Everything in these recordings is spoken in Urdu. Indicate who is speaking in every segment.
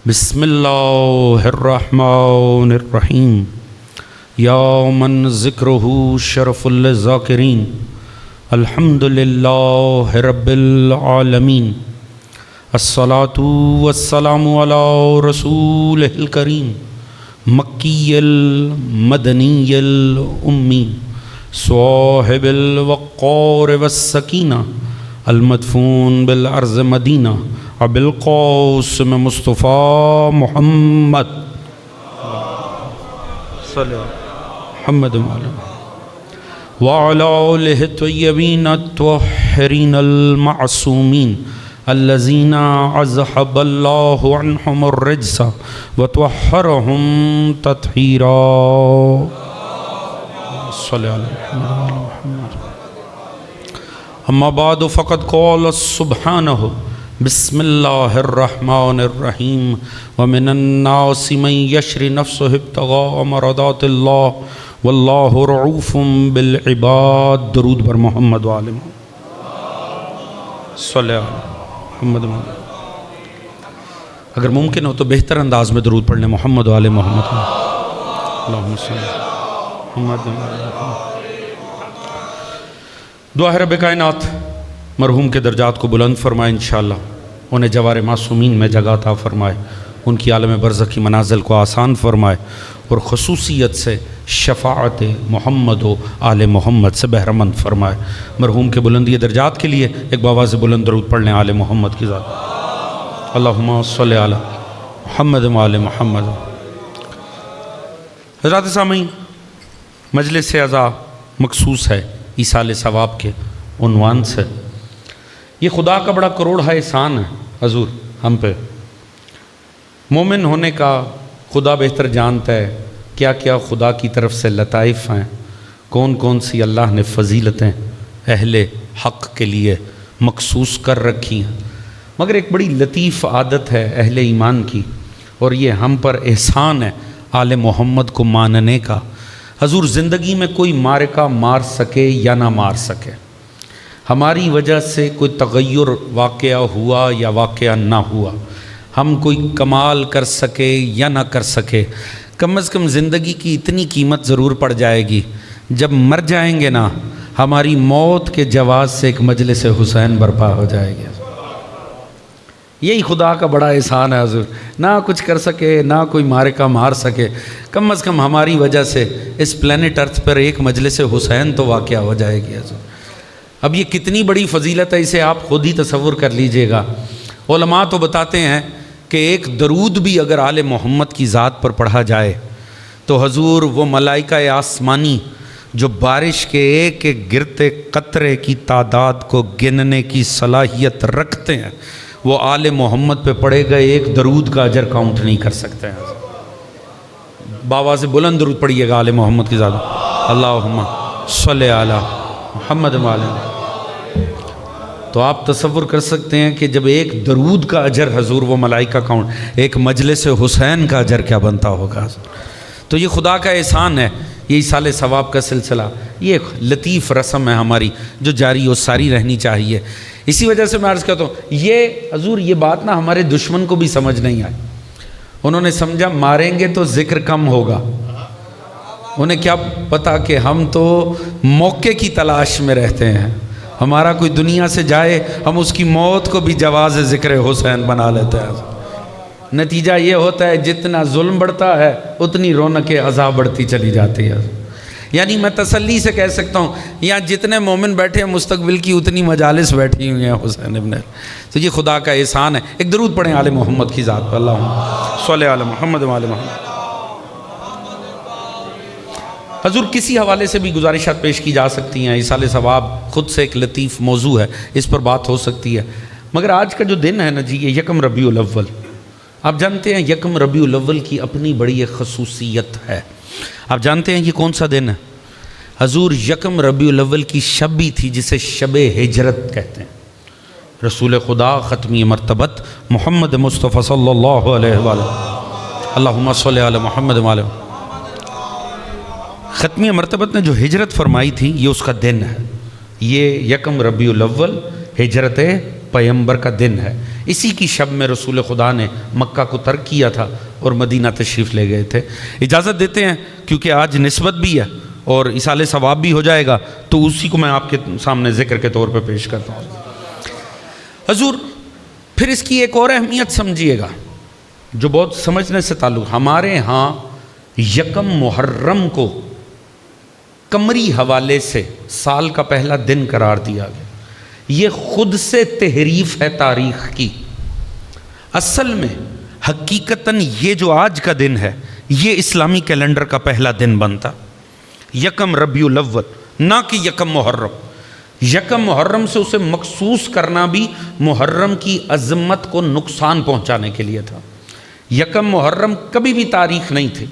Speaker 1: بسم اللہ الرحمن الرحیم یا من ذکرہ شرف الذاکرین الحمد للہ رب العالمین الصلاۃ والسلام علی رسولہ الکریم مکی المدنی الامی صاحب الوقار والسکینہ المدفون بالارض مدینہ ابو القاسم مصطفیٰ محمد صلی محمد وعلى آلہ الطیبین الطاہرین المعصومین الذین اذهب اللہ عنہم الرجس وطہرہم تطہیرا صلی اللہ علیہ وسلم. اما بعد فقد قال سبحانہ بسم اللہ الرحمن الرحیم ومن الناس من یشری نفسه ابتغاء مرضات اللہ واللہ رعوف بالعباد. درود بر محمد و آل محمد صلی اللہ محمد. اگر ممکن ہو تو بہتر انداز میں درود پڑھ لیں محمد و آل محمد. اللہم صلی محمد. دعا ہے رب کائنات مرحوم کے درجات کو بلند فرمائے انشاءاللہ، انہیں جوار معصومین میں جگہ عطا فرمائے، ان کی عالم برزخ کی منازل کو آسان فرمائے اور خصوصیت سے شفاعت محمد و آل محمد سے بہرمند فرمائے. مرحوم کے بلندی درجات کے لیے ایک باواز بلند درود پڑھ لیں آل محمد کی ذات. اللہم صلی علی محمد و آل محمد. حضرات سامعین، مجلس اعزا مخصوص ہے ایصال ثواب کے عنوان سے. یہ خدا کا بڑا کروڑا احسان ہے حضور ہم پہ. مومن ہونے کا خدا بہتر جانتا ہے کیا کیا خدا کی طرف سے لطائف ہیں، کون کون سی اللہ نے فضیلتیں اہل حق کے لیے مخصوص کر رکھی ہیں. مگر ایک بڑی لطیف عادت ہے اہل ایمان کی، اور یہ ہم پر احسان ہے آل محمد کو ماننے کا. حضور زندگی میں کوئی معرکہ مار سکے یا نہ مار سکے، ہماری وجہ سے کوئی تغیر واقعہ ہوا یا واقعہ نہ ہوا، ہم کوئی کمال کر سکے یا نہ کر سکے، کم از کم زندگی کی اتنی قیمت ضرور پڑ جائے گی جب مر جائیں گے نا، ہماری موت کے جواز سے ایک مجلس حسین برپا ہو جائے گی. یہی خدا کا بڑا احسان ہے حضور. نہ کچھ کر سکے، نہ کوئی معرکہ مار سکے، کم از کم ہماری وجہ سے اس پلینٹ ارتھ پر ایک مجلس حسین تو واقعہ ہو جائے گی حضور. اب یہ کتنی بڑی فضیلت ہے، اسے آپ خود ہی تصور کر لیجئے گا. علماء تو بتاتے ہیں کہ ایک درود بھی اگر آل محمد کی ذات پر پڑھا جائے تو حضور وہ ملائکہ آسمانی جو بارش کے ایک ایک گرتے قطرے کی تعداد کو گننے کی صلاحیت رکھتے ہیں، وہ آل محمد پہ پڑھے گئے ایک درود کا اجر کاؤنٹ نہیں کر سکتے ہیں. باواز بلند درود پڑھیے گا آل محمد کی ذات. اللہم صلی علی محمد و آل محمد. تو آپ تصور کر سکتے ہیں کہ جب ایک درود کا اجر حضور وہ ملائکہ کاؤنٹ، ایک مجلس حسین کا اجر کیا بنتا ہوگا. تو یہ خدا کا احسان ہے، یہ ایصال ثواب کا سلسلہ، یہ ایک لطیف رسم ہے ہماری جو جاری و ساری رہنی چاہیے. اسی وجہ سے میں عرض کرتا ہوں یہ حضور یہ بات نہ ہمارے دشمن کو بھی سمجھ نہیں آئی. انہوں نے سمجھا ماریں گے تو ذکر کم ہوگا، انہیں کیا پتا کہ ہم تو موقع کی تلاش میں رہتے ہیں. ہمارا کوئی دنیا سے جائے ہم اس کی موت کو بھی جواز ذکر حسین بنا لیتے ہیں. نتیجہ یہ ہوتا ہے جتنا ظلم بڑھتا ہے اتنی رونق عذاب بڑھتی چلی جاتی ہے. یعنی میں تسلی سے کہہ سکتا ہوں یہاں جتنے مومن بیٹھے ہیں مستقبل کی اتنی مجالس بیٹھی ہوئی ہیں حسین ابن. تو یہ خدا کا احسان ہے. ایک درود پڑھیں آل محمد کی ذات پر. اللہم صلی علی محمد و آل محمد. حضور کسی حوالے سے بھی گزارشات پیش کی جا سکتی ہیں. ایصال ثواب خود سے ایک لطیف موضوع ہے، اس پر بات ہو سکتی ہے. مگر آج کا جو دن ہے نا جی، یہ یکم ربیع الاول. آپ جانتے ہیں یکم ربیع الاول کی اپنی بڑی ایک خصوصیت ہے. آپ جانتے ہیں یہ کون سا دن ہے؟ حضور یکم ربیع الاول کی شب بھی تھی جسے شب ہجرت کہتے ہیں. رسول خدا ختمی مرتبت محمد مصطفیٰ صلی اللہ علیہ وآلہ. اللہم صلی علی محمد و آل محمد. ختمی مرتبت نے جو ہجرت فرمائی تھی یہ اس کا دن ہے. یہ یکم ربیع الاول ہجرت پیغمبر کا دن ہے. اسی کی شب میں رسول خدا نے مکہ کو ترک کیا تھا اور مدینہ تشریف لے گئے تھے۔ اجازت دیتے ہیں کیونکہ آج نسبت بھی ہے اور ایصال ثواب بھی ہو جائے گا، تو اسی کو میں آپ کے سامنے ذکر کے طور پہ پیش کرتا ہوں۔ حضور پھر اس کی ایک اور اہمیت سمجھیے گا جو بہت سمجھنے سے تعلق، ہمارے ہاں یکم محرم کو قمری حوالے سے سال کا پہلا دن قرار دیا گیا۔ یہ خود سے تحریف ہے تاریخ کی۔ اصل میں حقیقتاً یہ جو آج کا دن ہے یہ اسلامی کیلنڈر کا پہلا دن بنتا، یکم ربیع الاول، نہ کہ یکم محرم۔ یکم محرم سے اسے مخصوص کرنا بھی محرم کی عظمت کو نقصان پہنچانے کے لیے تھا۔ یکم محرم کبھی بھی تاریخ نہیں تھی۔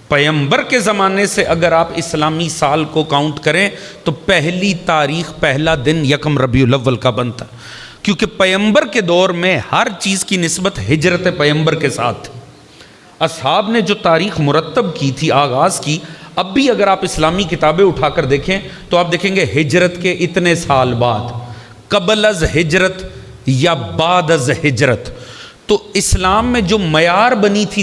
Speaker 1: پیغمبر کے زمانے سے اگر آپ اسلامی سال کو کاؤنٹ کریں تو پہلی تاریخ پہلا دن یکم ربیع الاول کا بنتا، کیونکہ پیغمبر کے دور میں ہر چیز کی نسبت ہجرت پیغمبر کے ساتھ تھی۔ اصحاب نے جو تاریخ مرتب کی تھی، آغاز کی، اب بھی اگر آپ اسلامی کتابیں اٹھا کر دیکھیں تو آپ دیکھیں گے ہجرت کے اتنے سال بعد، قبل از ہجرت یا بعد از ہجرت۔ تو اسلام میں جو معیار بنی تھی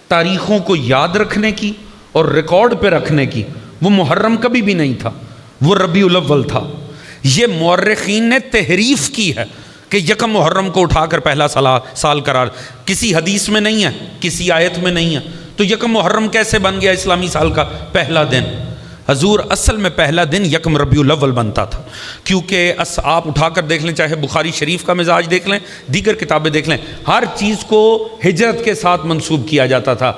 Speaker 1: تاریخوں کو یاد رکھنے کی اور ریکارڈ پہ رکھنے کی، وہ محرم کبھی بھی نہیں تھا، وہ ربیع الاول تھا۔ یہ مورخین نے تحریف کی ہے کہ یکم محرم کو اٹھا کر پہلا سال قرار، کسی حدیث میں نہیں ہے، کسی آیت میں نہیں ہے، تو یکم محرم کیسے بن گیا اسلامی سال کا پہلا دن؟ حضور اصل میں پہلا دن یکم ربیع الاول بنتا تھا، کیونکہ آپ اٹھا کر دیکھ لیں، چاہے بخاری شریف کا مزاج دیکھ لیں، دیگر کتابیں دیکھ لیں، ہر چیز کو ہجرت کے ساتھ منسوب کیا جاتا تھا۔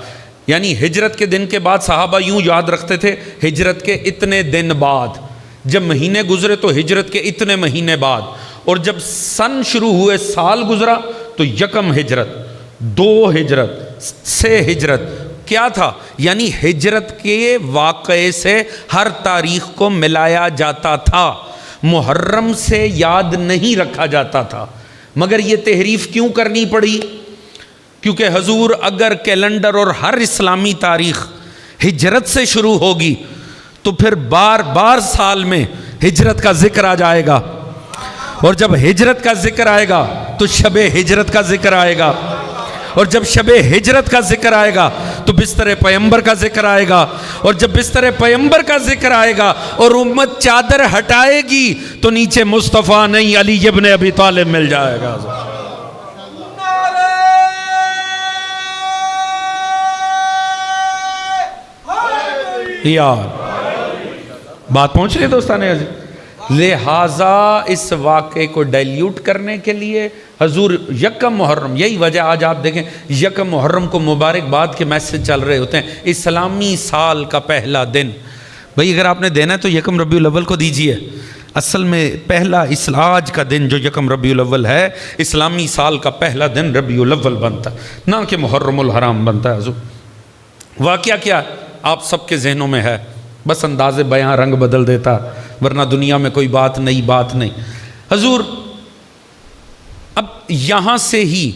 Speaker 1: یعنی ہجرت کے دن کے بعد صحابہ یوں یاد رکھتے تھے ہجرت کے اتنے دن بعد، جب مہینے گزرے تو ہجرت کے اتنے مہینے بعد، اور جب سن شروع ہوئے، سال گزرا تو یکم ہجرت، دو ہجرت، سے ہجرت، کیا تھا؟ یعنی ہجرت کے واقعے سے ہر تاریخ کو ملایا جاتا تھا، محرم سے یاد نہیں رکھا جاتا تھا۔ مگر یہ تحریف کیوں کرنی پڑی؟ کیونکہ حضور اگر کیلنڈر اور ہر اسلامی تاریخ ہجرت سے شروع ہوگی تو پھر بار بار سال میں ہجرت کا ذکر آ جائے گا، اور جب ہجرت کا ذکر آئے گا تو شب ہجرت کا ذکر آئے گا، اور جب شب ہجرت کا ذکر آئے گا تو بستر پیغمبر کا ذکر آئے گا، اور جب بستر پیغمبر کا ذکر آئے گا اور امت چادر ہٹائے گی تو نیچے مصطفیٰ نہیں علی ابن ابی طالب مل جائے گا۔ یار بات پہنچ رہی ہے دوستان عزیز؟ لہٰذا اس واقعے کو ڈائلیوٹ کرنے کے لیے حضور یکم محرم، یہی وجہ آج آپ دیکھیں یکم محرم کو مبارکباد کے میسج چل رہے ہوتے ہیں، اسلامی سال کا پہلا دن۔ بھئی اگر آپ نے دینا ہے تو یکم ربیع الاول کو دیجئے۔ اصل میں پہلا آج کا دن جو یکم ربیع الاول ہے، اسلامی سال کا پہلا دن ربیع الاول بنتا، نہ کہ محرم الحرام بنتا ہے۔ حضور واقعہ کیا آپ سب کے ذہنوں میں ہے، بس انداز بیاں رنگ بدل دیتا، ورنہ دنیا میں کوئی بات نہیں۔ حضور اب یہاں سے ہی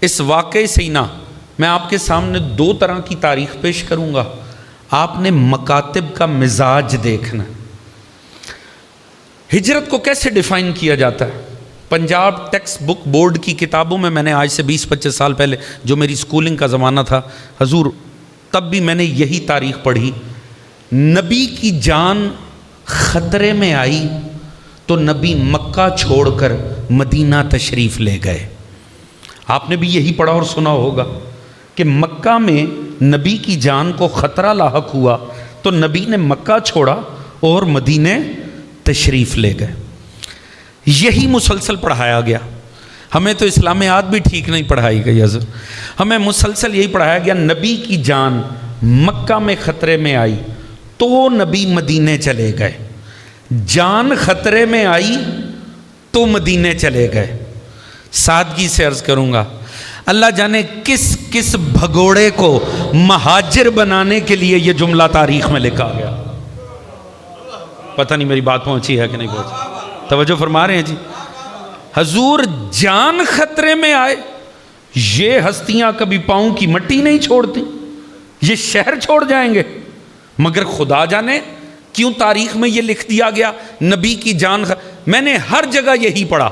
Speaker 1: اس واقعے سے ہی نا میں آپ کے سامنے دو طرح کی تاریخ پیش کروں گا، آپ نے مکاتب کا مزاج دیکھنا۔ ہجرت کو کیسے ڈیفائن کیا جاتا ہے؟ پنجاب ٹیکسٹ بک بورڈ کی کتابوں میں نے آج سے 20-25 سال پہلے جو میری سکولنگ کا زمانہ تھا حضور، تب بھی میں نے یہی تاریخ پڑھی۔ نبی کی جان خطرے میں آئی تو نبی مکہ چھوڑ کر مدینہ تشریف لے گئے۔ آپ نے بھی یہی پڑھا اور سنا ہوگا کہ مکہ میں نبی کی جان کو خطرہ لاحق ہوا تو نبی نے مکہ چھوڑا اور مدینہ تشریف لے گئے۔ یہی مسلسل پڑھایا گیا۔ ہمیں تو اسلامیات بھی ٹھیک نہیں پڑھائی گئی حضرت، ہمیں مسلسل یہی پڑھایا گیا نبی کی جان مکہ میں خطرے میں آئی تو نبی مدینے چلے گئے، جان خطرے میں آئی تو مدینے چلے گئے۔ سادگی سے عرض کروں گا، اللہ جانے کس کس بھگوڑے کو مہاجر بنانے کے لیے یہ جملہ تاریخ میں لکھا گیا۔ پتہ نہیں میری بات پہنچی ہے کہ نہیں پہنچی، توجہ فرما رہے ہیں جی؟ حضور جان خطرے میں آئے، یہ ہستیاں کبھی پاؤں کی مٹی نہیں چھوڑتی، یہ شہر چھوڑ جائیں گے، مگر خدا جانے کیوں تاریخ میں یہ لکھ دیا گیا نبی کی جان میں نے ہر جگہ یہی پڑھا،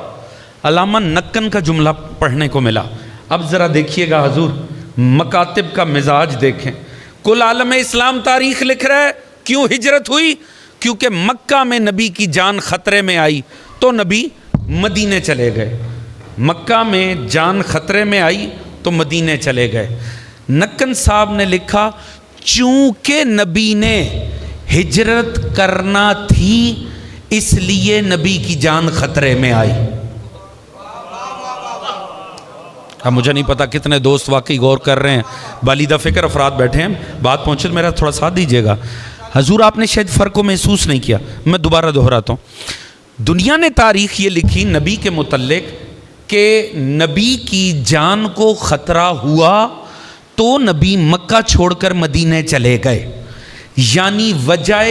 Speaker 1: علامہ نکن کا جملہ پڑھنے کو ملا. اب ذرا دیکھیے گا حضور مکاتب کا مزاج دیکھیں. کل عالم اسلام تاریخ لکھ رہا ہے. کیوں ہجرت ہوئی؟ کیونکہ مکہ میں نبی کی جان خطرے میں آئی تو نبی مدینے چلے گئے. مکہ میں جان خطرے میں آئی تو مدینے چلے گئے. نکن صاحب نے لکھا چونکہ نبی نے ہجرت کرنا تھی اس لیے نبی کی جان خطرے میں آئی. اب مجھے نہیں پتا کتنے دوست واقعی غور کر رہے ہیں. بالیدہ فکر افراد بیٹھے ہیں, بات پہنچے میرا تھوڑا ساتھ دیجیے گا. حضور آپ نے شاید فرق کو محسوس نہیں کیا, میں دوبارہ دہراتا ہوں. دنیا نے تاریخ یہ لکھی نبی کے متعلق کہ نبی کی جان کو خطرہ ہوا تو نبی مکہ چھوڑ کر مدینے چلے گئے. یعنی وجہ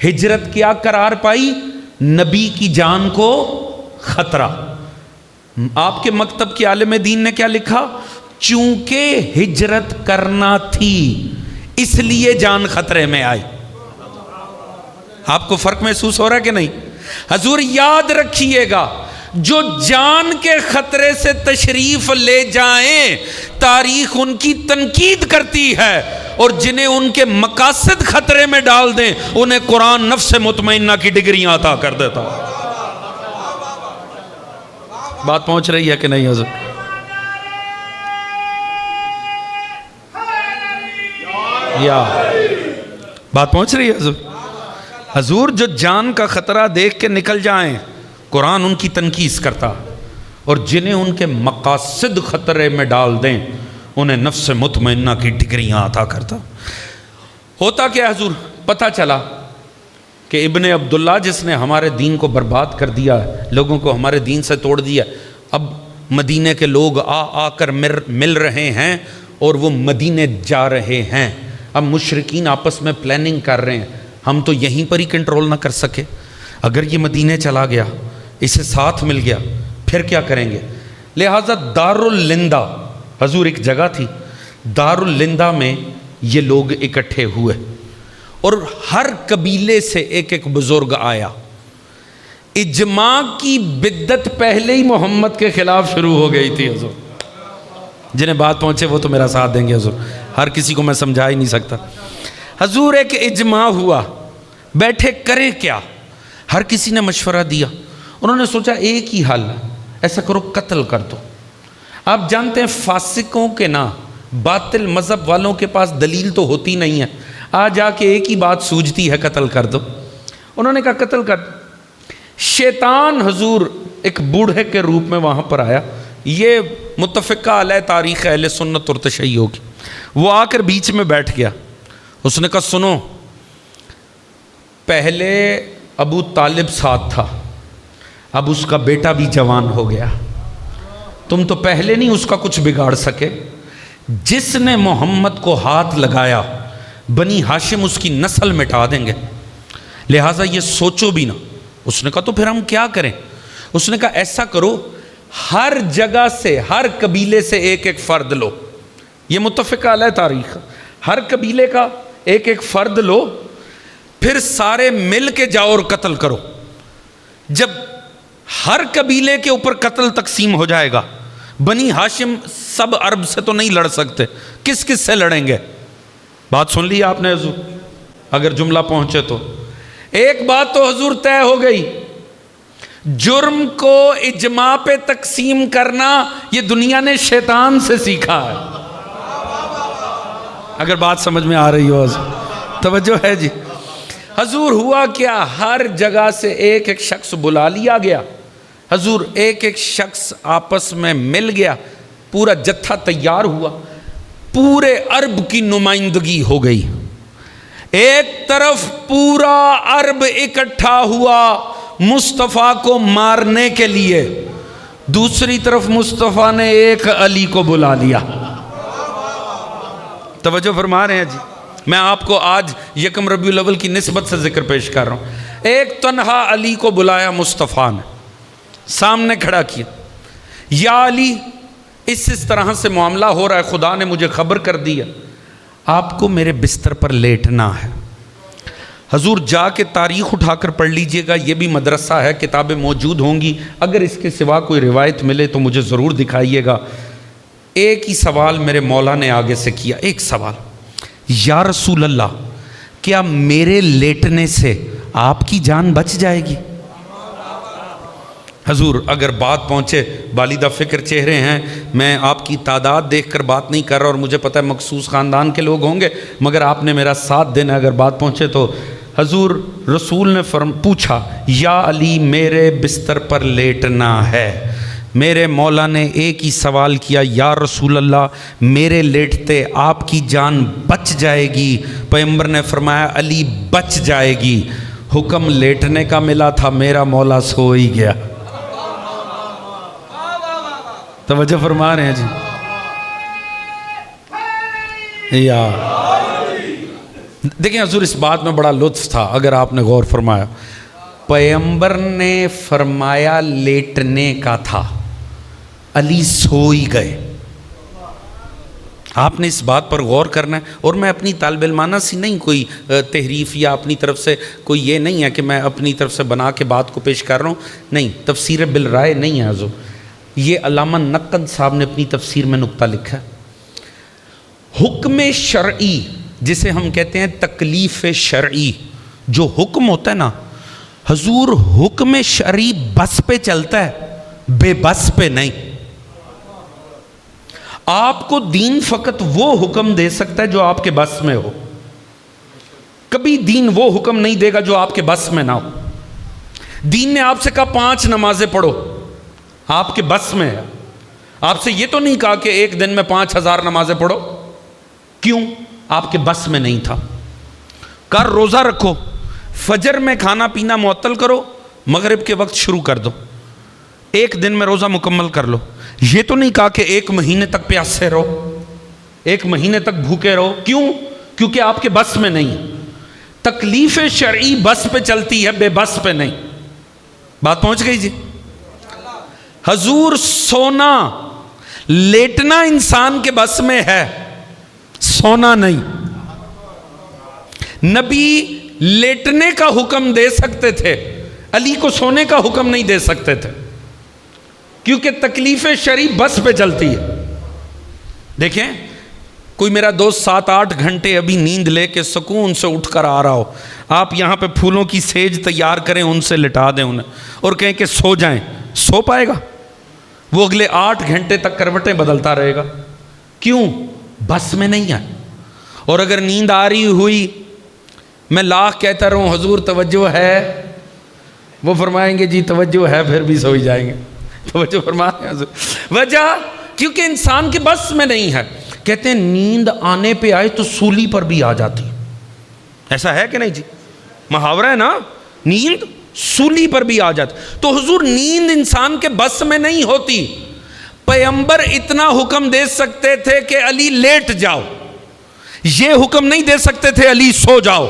Speaker 1: ہجرت کیا قرار پائی؟ نبی کی جان کو خطرہ. آپ کے مکتب کے عالم دین نے کیا لکھا؟ چونکہ ہجرت کرنا تھی اس لیے جان خطرے میں آئی. آپ کو فرق محسوس ہو رہا ہے کہ نہیں؟ حضور یاد رکھیے گا جو جان کے خطرے سے تشریف لے جائیں تاریخ ان کی تنقید کرتی ہے, اور جنہیں ان کے مقاصد خطرے میں ڈال دیں انہیں قرآن نفس مطمئنہ کی ڈگریاں عطا کر دیتا. بات پہنچ رہی ہے کہ نہیں حضور؟ یا بات پہنچ رہی ہے حضور؟ حضور جو جان کا خطرہ دیکھ کے نکل جائیں قرآن ان کی تنقید کرتا, اور جنہیں ان کے مقاصد خطرے میں ڈال دیں انہیں نفس مطمئنہ کی ڈگریاں عطا کرتا. ہوتا کیا حضور؟ پتہ چلا کہ ابن عبداللہ جس نے ہمارے دین کو برباد کر دیا, لوگوں کو ہمارے دین سے توڑ دیا, اب مدینے کے لوگ آ کر مل رہے ہیں اور وہ مدینے جا رہے ہیں. اب مشرکین آپس میں پلاننگ کر رہے ہیں ہم تو یہیں پر ہی کنٹرول نہ کر سکے, اگر یہ مدینے چلا گیا اسے ساتھ مل گیا پھر کیا کریں گے؟ لہٰذا داراللندہ حضور ایک جگہ تھی, داراللندہ میں یہ لوگ اکٹھے ہوئے اور ہر قبیلے سے ایک ایک بزرگ آیا. اجماع کی بدت پہلے ہی محمد کے خلاف شروع ہو گئی تھی حضور. جنہیں بات پہنچے وہ تو میرا ساتھ دیں گے حضور, ہر کسی کو میں سمجھا ہی نہیں سکتا. حضور ایک اجماع ہوا, بیٹھے کریں کیا؟ ہر کسی نے مشورہ دیا. انہوں نے سوچا ایک ہی حل, ایسا کرو قتل کر دو. آپ جانتے ہیں فاسقوں کے نا باطل مذہب والوں کے پاس دلیل تو ہوتی نہیں ہے, آ جا کے ایک ہی بات سوجتی ہے قتل کر دو. انہوں نے کہا قتل کر دو. شیطان حضور ایک بوڑھے کے روپ میں وہاں پر آیا, یہ متفقہ علیہ تاریخ اہل سنت اور تشیع کی. وہ آ کر بیچ میں بیٹھ گیا. اس نے کہا سنو, پہلے ابو طالب ساتھ تھا, اب اس کا بیٹا بھی جوان ہو گیا, تم تو پہلے نہیں اس کا کچھ بگاڑ سکے. جس نے محمد کو ہاتھ لگایا بنی ہاشم اس کی نسل مٹا دیں گے, لہٰذا یہ سوچو بھی نہ. اس نے کہا تو پھر ہم کیا کریں؟ اس نے کہا ایسا کرو ہر جگہ سے ہر قبیلے سے ایک ایک فرد لو. یہ متفقہ علیہ تاریخ, ہر قبیلے کا ایک ایک فرد لو, پھر سارے مل کے جاؤ اور قتل کرو. جب ہر قبیلے کے اوپر قتل تقسیم ہو جائے گا, بنی ہاشم سب عرب سے تو نہیں لڑ سکتے, کس کس سے لڑیں گے؟ بات سن لی آپ نے حضور, اگر جملہ پہنچے تو. ایک بات تو حضور طے ہو گئی, جرم کو اجماع پہ تقسیم کرنا یہ دنیا نے شیطان سے سیکھا ہے. اگر بات سمجھ میں آ رہی ہو حضور, توجہ ہے جی. حضور ہوا کیا, ہر جگہ سے ایک ایک شخص بلا لیا گیا. حضور ایک ایک شخص آپس میں مل گیا, پورا جتھا تیار ہوا, پورے عرب کی نمائندگی ہو گئی. ایک طرف پورا عرب اکٹھا ہوا مصطفیٰ کو مارنے کے لیے, دوسری طرف مصطفیٰ نے ایک علی کو بلا لیا. توجہ فرما رہے ہیں جی. میں آپ کو آج یکم ربیع الاول کی نسبت سے ذکر پیش کر رہا ہوں. ایک تنہا علی کو بلایا مصطفیٰ نے, سامنے کھڑا کیا, یا علی اس طرح سے معاملہ ہو رہا ہے, خدا نے مجھے خبر کر دیا, آپ کو میرے بستر پر لیٹنا ہے. حضور جا کے تاریخ اٹھا کر پڑھ لیجئے گا، یہ بھی مدرسہ ہے، کتابیں موجود ہوں گی، اگر اس کے سوا کوئی روایت ملے تو مجھے ضرور دکھائیے گا۔ ایک ہی سوال میرے مولا نے آگے سے کیا، ایک سوال، یا رسول اللہ کیا میرے لیٹنے سے آپ کی جان بچ جائے گی؟ حضور اگر بات پہنچے، والدہ فکر چہرے ہیں، میں آپ کی تعداد دیکھ کر بات نہیں کر رہا، اور مجھے پتہ ہے مخصوص خاندان کے لوگ ہوں گے، مگر آپ نے میرا ساتھ دینا، اگر بات پہنچے تو حضور رسول نے پوچھا، یا علی میرے بستر پر لیٹنا ہے؟ میرے مولا نے ایک ہی سوال کیا، یا رسول اللہ میرے لیٹتے آپ کی جان بچ جائے گی؟ پیغمبر نے فرمایا علی بچ جائے گی۔ حکم لیٹنے کا ملا تھا، میرا مولا سو ہی گیا۔ توجہ فرما رہے ہیں جی؟ یا دیکھیں حضور اس بات میں بڑا لطف تھا، اگر آپ نے غور فرمایا، پیغمبر نے فرمایا لیٹنے کا تھا، علی سو ہی گئے۔ آپ نے اس بات پر غور کرنا ہے، اور میں اپنی طالب علمانہ سی نہیں کوئی تحریف یا اپنی طرف سے کوئی یہ نہیں ہے کہ میں اپنی طرف سے بنا کے بات کو پیش کر رہا ہوں، نہیں، تفسیر بالرائے نہیں ہے حضور، یہ علامہ نقد صاحب نے اپنی تفسیر میں نقطہ لکھا ہے۔ حکم شرعی جسے ہم کہتے ہیں تکلیف شرعی، جو حکم ہوتا ہے نا حضور، حکم شرعی بس پہ چلتا ہے، بے بس پہ نہیں۔ آپ کو دین فقط وہ حکم دے سکتا ہے جو آپ کے بس میں ہو، کبھی دین وہ حکم نہیں دے گا جو آپ کے بس میں نہ ہو۔ دین نے آپ سے کہا 5 نمازیں پڑھو، آپ کے بس میں ہے، آپ سے یہ تو نہیں کہا کہ ایک دن میں 5000 نمازیں پڑھو، کیوں؟ آپ کے بس میں نہیں تھا۔ کر روزہ رکھو، فجر میں کھانا پینا معطل کرو، مغرب کے وقت شروع کر دو، ایک دن میں روزہ مکمل کر لو۔ یہ تو نہیں کہا کہ 1 مہینے تک پیاسے رہو، 1 مہینے تک بھوکے رہو، کیوں؟ کیونکہ آپ کے بس میں نہیں۔ تکلیف شرعی بس پہ چلتی ہے، بے بس پہ نہیں۔ بات پہنچ گئی جی؟ حضور سونا لیٹنا انسان کے بس میں ہے، سونا نہیں۔ نبی لیٹنے کا حکم دے سکتے تھے، علی کو سونے کا حکم نہیں دے سکتے تھے، کیونکہ تکلیف شرعی بس پہ چلتی ہے۔ دیکھیں کوئی میرا دوست 7-8 گھنٹے ابھی نیند لے کے سکون سے اٹھ کر آ رہا ہو، آپ یہاں پہ پھولوں کی سیج تیار کریں، ان سے لٹا دیں انہیں اور کہیں کہ سو جائیں، سو پائے گا؟ وہ اگلے 8 گھنٹے تک کروٹیں بدلتا رہے گا، کیوں؟ بس میں نہیں ہے۔ اور اگر نیند آ رہی ہوئی، میں لاکھ کہتا رہوں حضور توجہ ہے، وہ فرمائیں گے جی توجہ ہے، پھر بھی سو ہی جائیں گے۔ توجہ فرمائیں حضور، وجہ کیونکہ انسان کے بس میں نہیں ہے۔ کہتے ہیں نیند آنے پہ آئے تو سولی پر بھی آ جاتی، ایسا ہے کہ نہیں جی؟ محاورہ ہے نا، نیند سولی پر بھی آ جاتی۔ تو حضور نیند انسان کے بس میں نہیں ہوتی۔ پیغمبر اتنا حکم دے سکتے تھے کہ علی لیٹ جاؤ، یہ حکم نہیں دے سکتے تھے علی سو جاؤ۔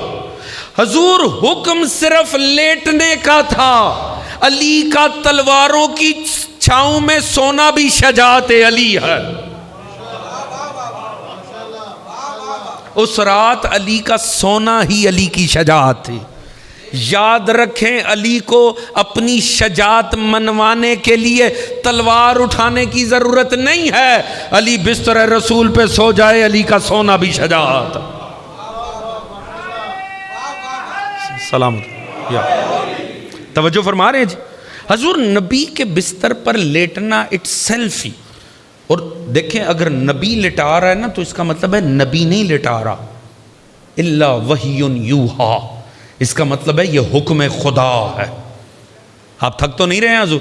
Speaker 1: حضور حکم صرف لیٹنے کا تھا۔ علی کا تلواروں کی چھاؤں میں سونا بھی شجاعت علی ہے۔ اس رات علی کا سونا ہی علی کی شجاعت تھی۔ یاد رکھیں علی کو اپنی شجاعت منوانے کے لیے تلوار اٹھانے کی ضرورت نہیں ہے، علی بستر رسول پہ سو جائے، علی کا سونا بھی شجاعت۔ سلامت یا توجہ فرما رہے ہیں جی؟ حضور نبی کے بستر پر لیٹنا اٹ سیلف ہی، اور دیکھیں اگر نبی لٹا رہا ہے نا تو اس کا مطلب ہے نبی نہیں لٹا رہا، الا وحی یوحا، اس کا مطلب ہے یہ حکم خدا ہے۔ آپ تھک تو نہیں رہے ہیں حضور؟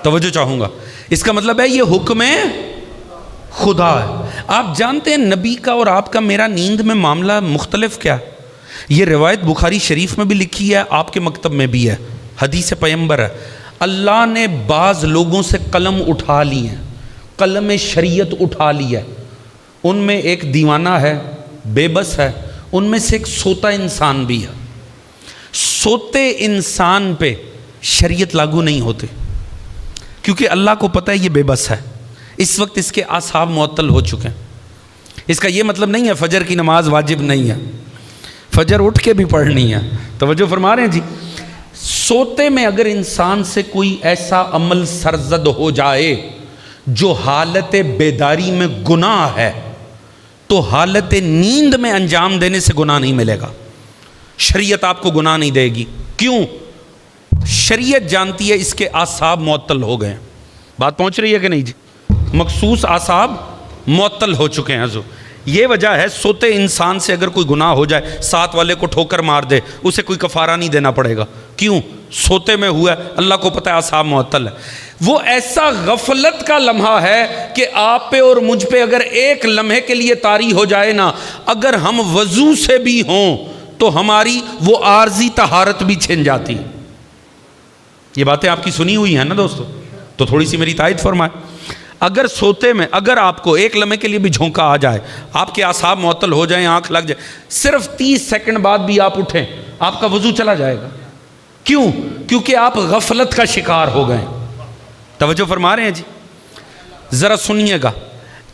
Speaker 1: توجہ چاہوں گا، اس کا مطلب ہے یہ حکم خدا ہے۔ آپ جانتے ہیں نبی کا اور آپ کا میرا نیند میں معاملہ مختلف کیا ہے؟ یہ روایت بخاری شریف میں بھی لکھی ہے، آپ کے مکتب میں بھی ہے، حدیث پیغمبر ہے۔ اللہ نے بعض لوگوں سے قلم اٹھا لی ہیں، قلم شریعت اٹھا لی ہے، ان میں ایک دیوانہ ہے، بے بس ہے، ان میں سے ایک سوتا انسان بھی ہے۔ سوتے انسان پہ شریعت لاگو نہیں ہوتی، کیونکہ اللہ کو پتہ ہے یہ بے بس ہے، اس وقت اس کے اعصاب معطل ہو چکے ہیں۔ اس کا یہ مطلب نہیں ہے فجر کی نماز واجب نہیں ہے، فجر اٹھ کے بھی پڑھنی ہے. توجہ فرما رہے ہیں جی. سوتے میں اگر انسان سے کوئی ایسا عمل سرزد ہو جائے جو حالت بیداری میں گناہ ہے تو حالت نیند میں انجام دینے سے گناہ نہیں ملے گا. شریعت آپ کو گناہ نہیں دے گی. کیوں؟ شریعت جانتی ہے اس کے اعصاب معطل ہو گئے ہیں. بات پہنچ رہی ہے کہ نہیں جی؟ مخصوص اعصاب معطل ہو چکے ہیں حضور. یہ وجہ ہے سوتے انسان سے اگر کوئی گناہ ہو جائے, ساتھ والے کو ٹھوکر مار دے, اسے کوئی کفارہ نہیں دینا پڑے گا. کیوں؟ سوتے میں ہوا ہے, اللہ کو پتہ ہے اعصاب معطل ہے. وہ ایسا غفلت کا لمحہ ہے کہ آپ پہ اور مجھ پہ اگر ایک لمحے کے لیے طاری ہو جائے نا, اگر ہم وضو سے بھی ہوں تو ہماری وہ عارضی طہارت بھی چھن جاتی. یہ باتیں آپ کی سنی ہوئی ہیں نا دوستو, تو تھوڑی سی میری تائید فرمائے. اگر سوتے میں اگر آپ کو ایک لمحے کے لیے بھی جھونکا آ جائے, آپ کے اعصاب معطل ہو جائیں, آنکھ لگ جائے, صرف 30 سیکنڈ بعد بھی آپ اٹھیں, آپ کا وضو چلا جائے گا. کیوں؟ کیونکہ آپ غفلت کا شکار ہو گئے. توجہ فرما رہے ہیں جی؟ ذرا سنیے گا.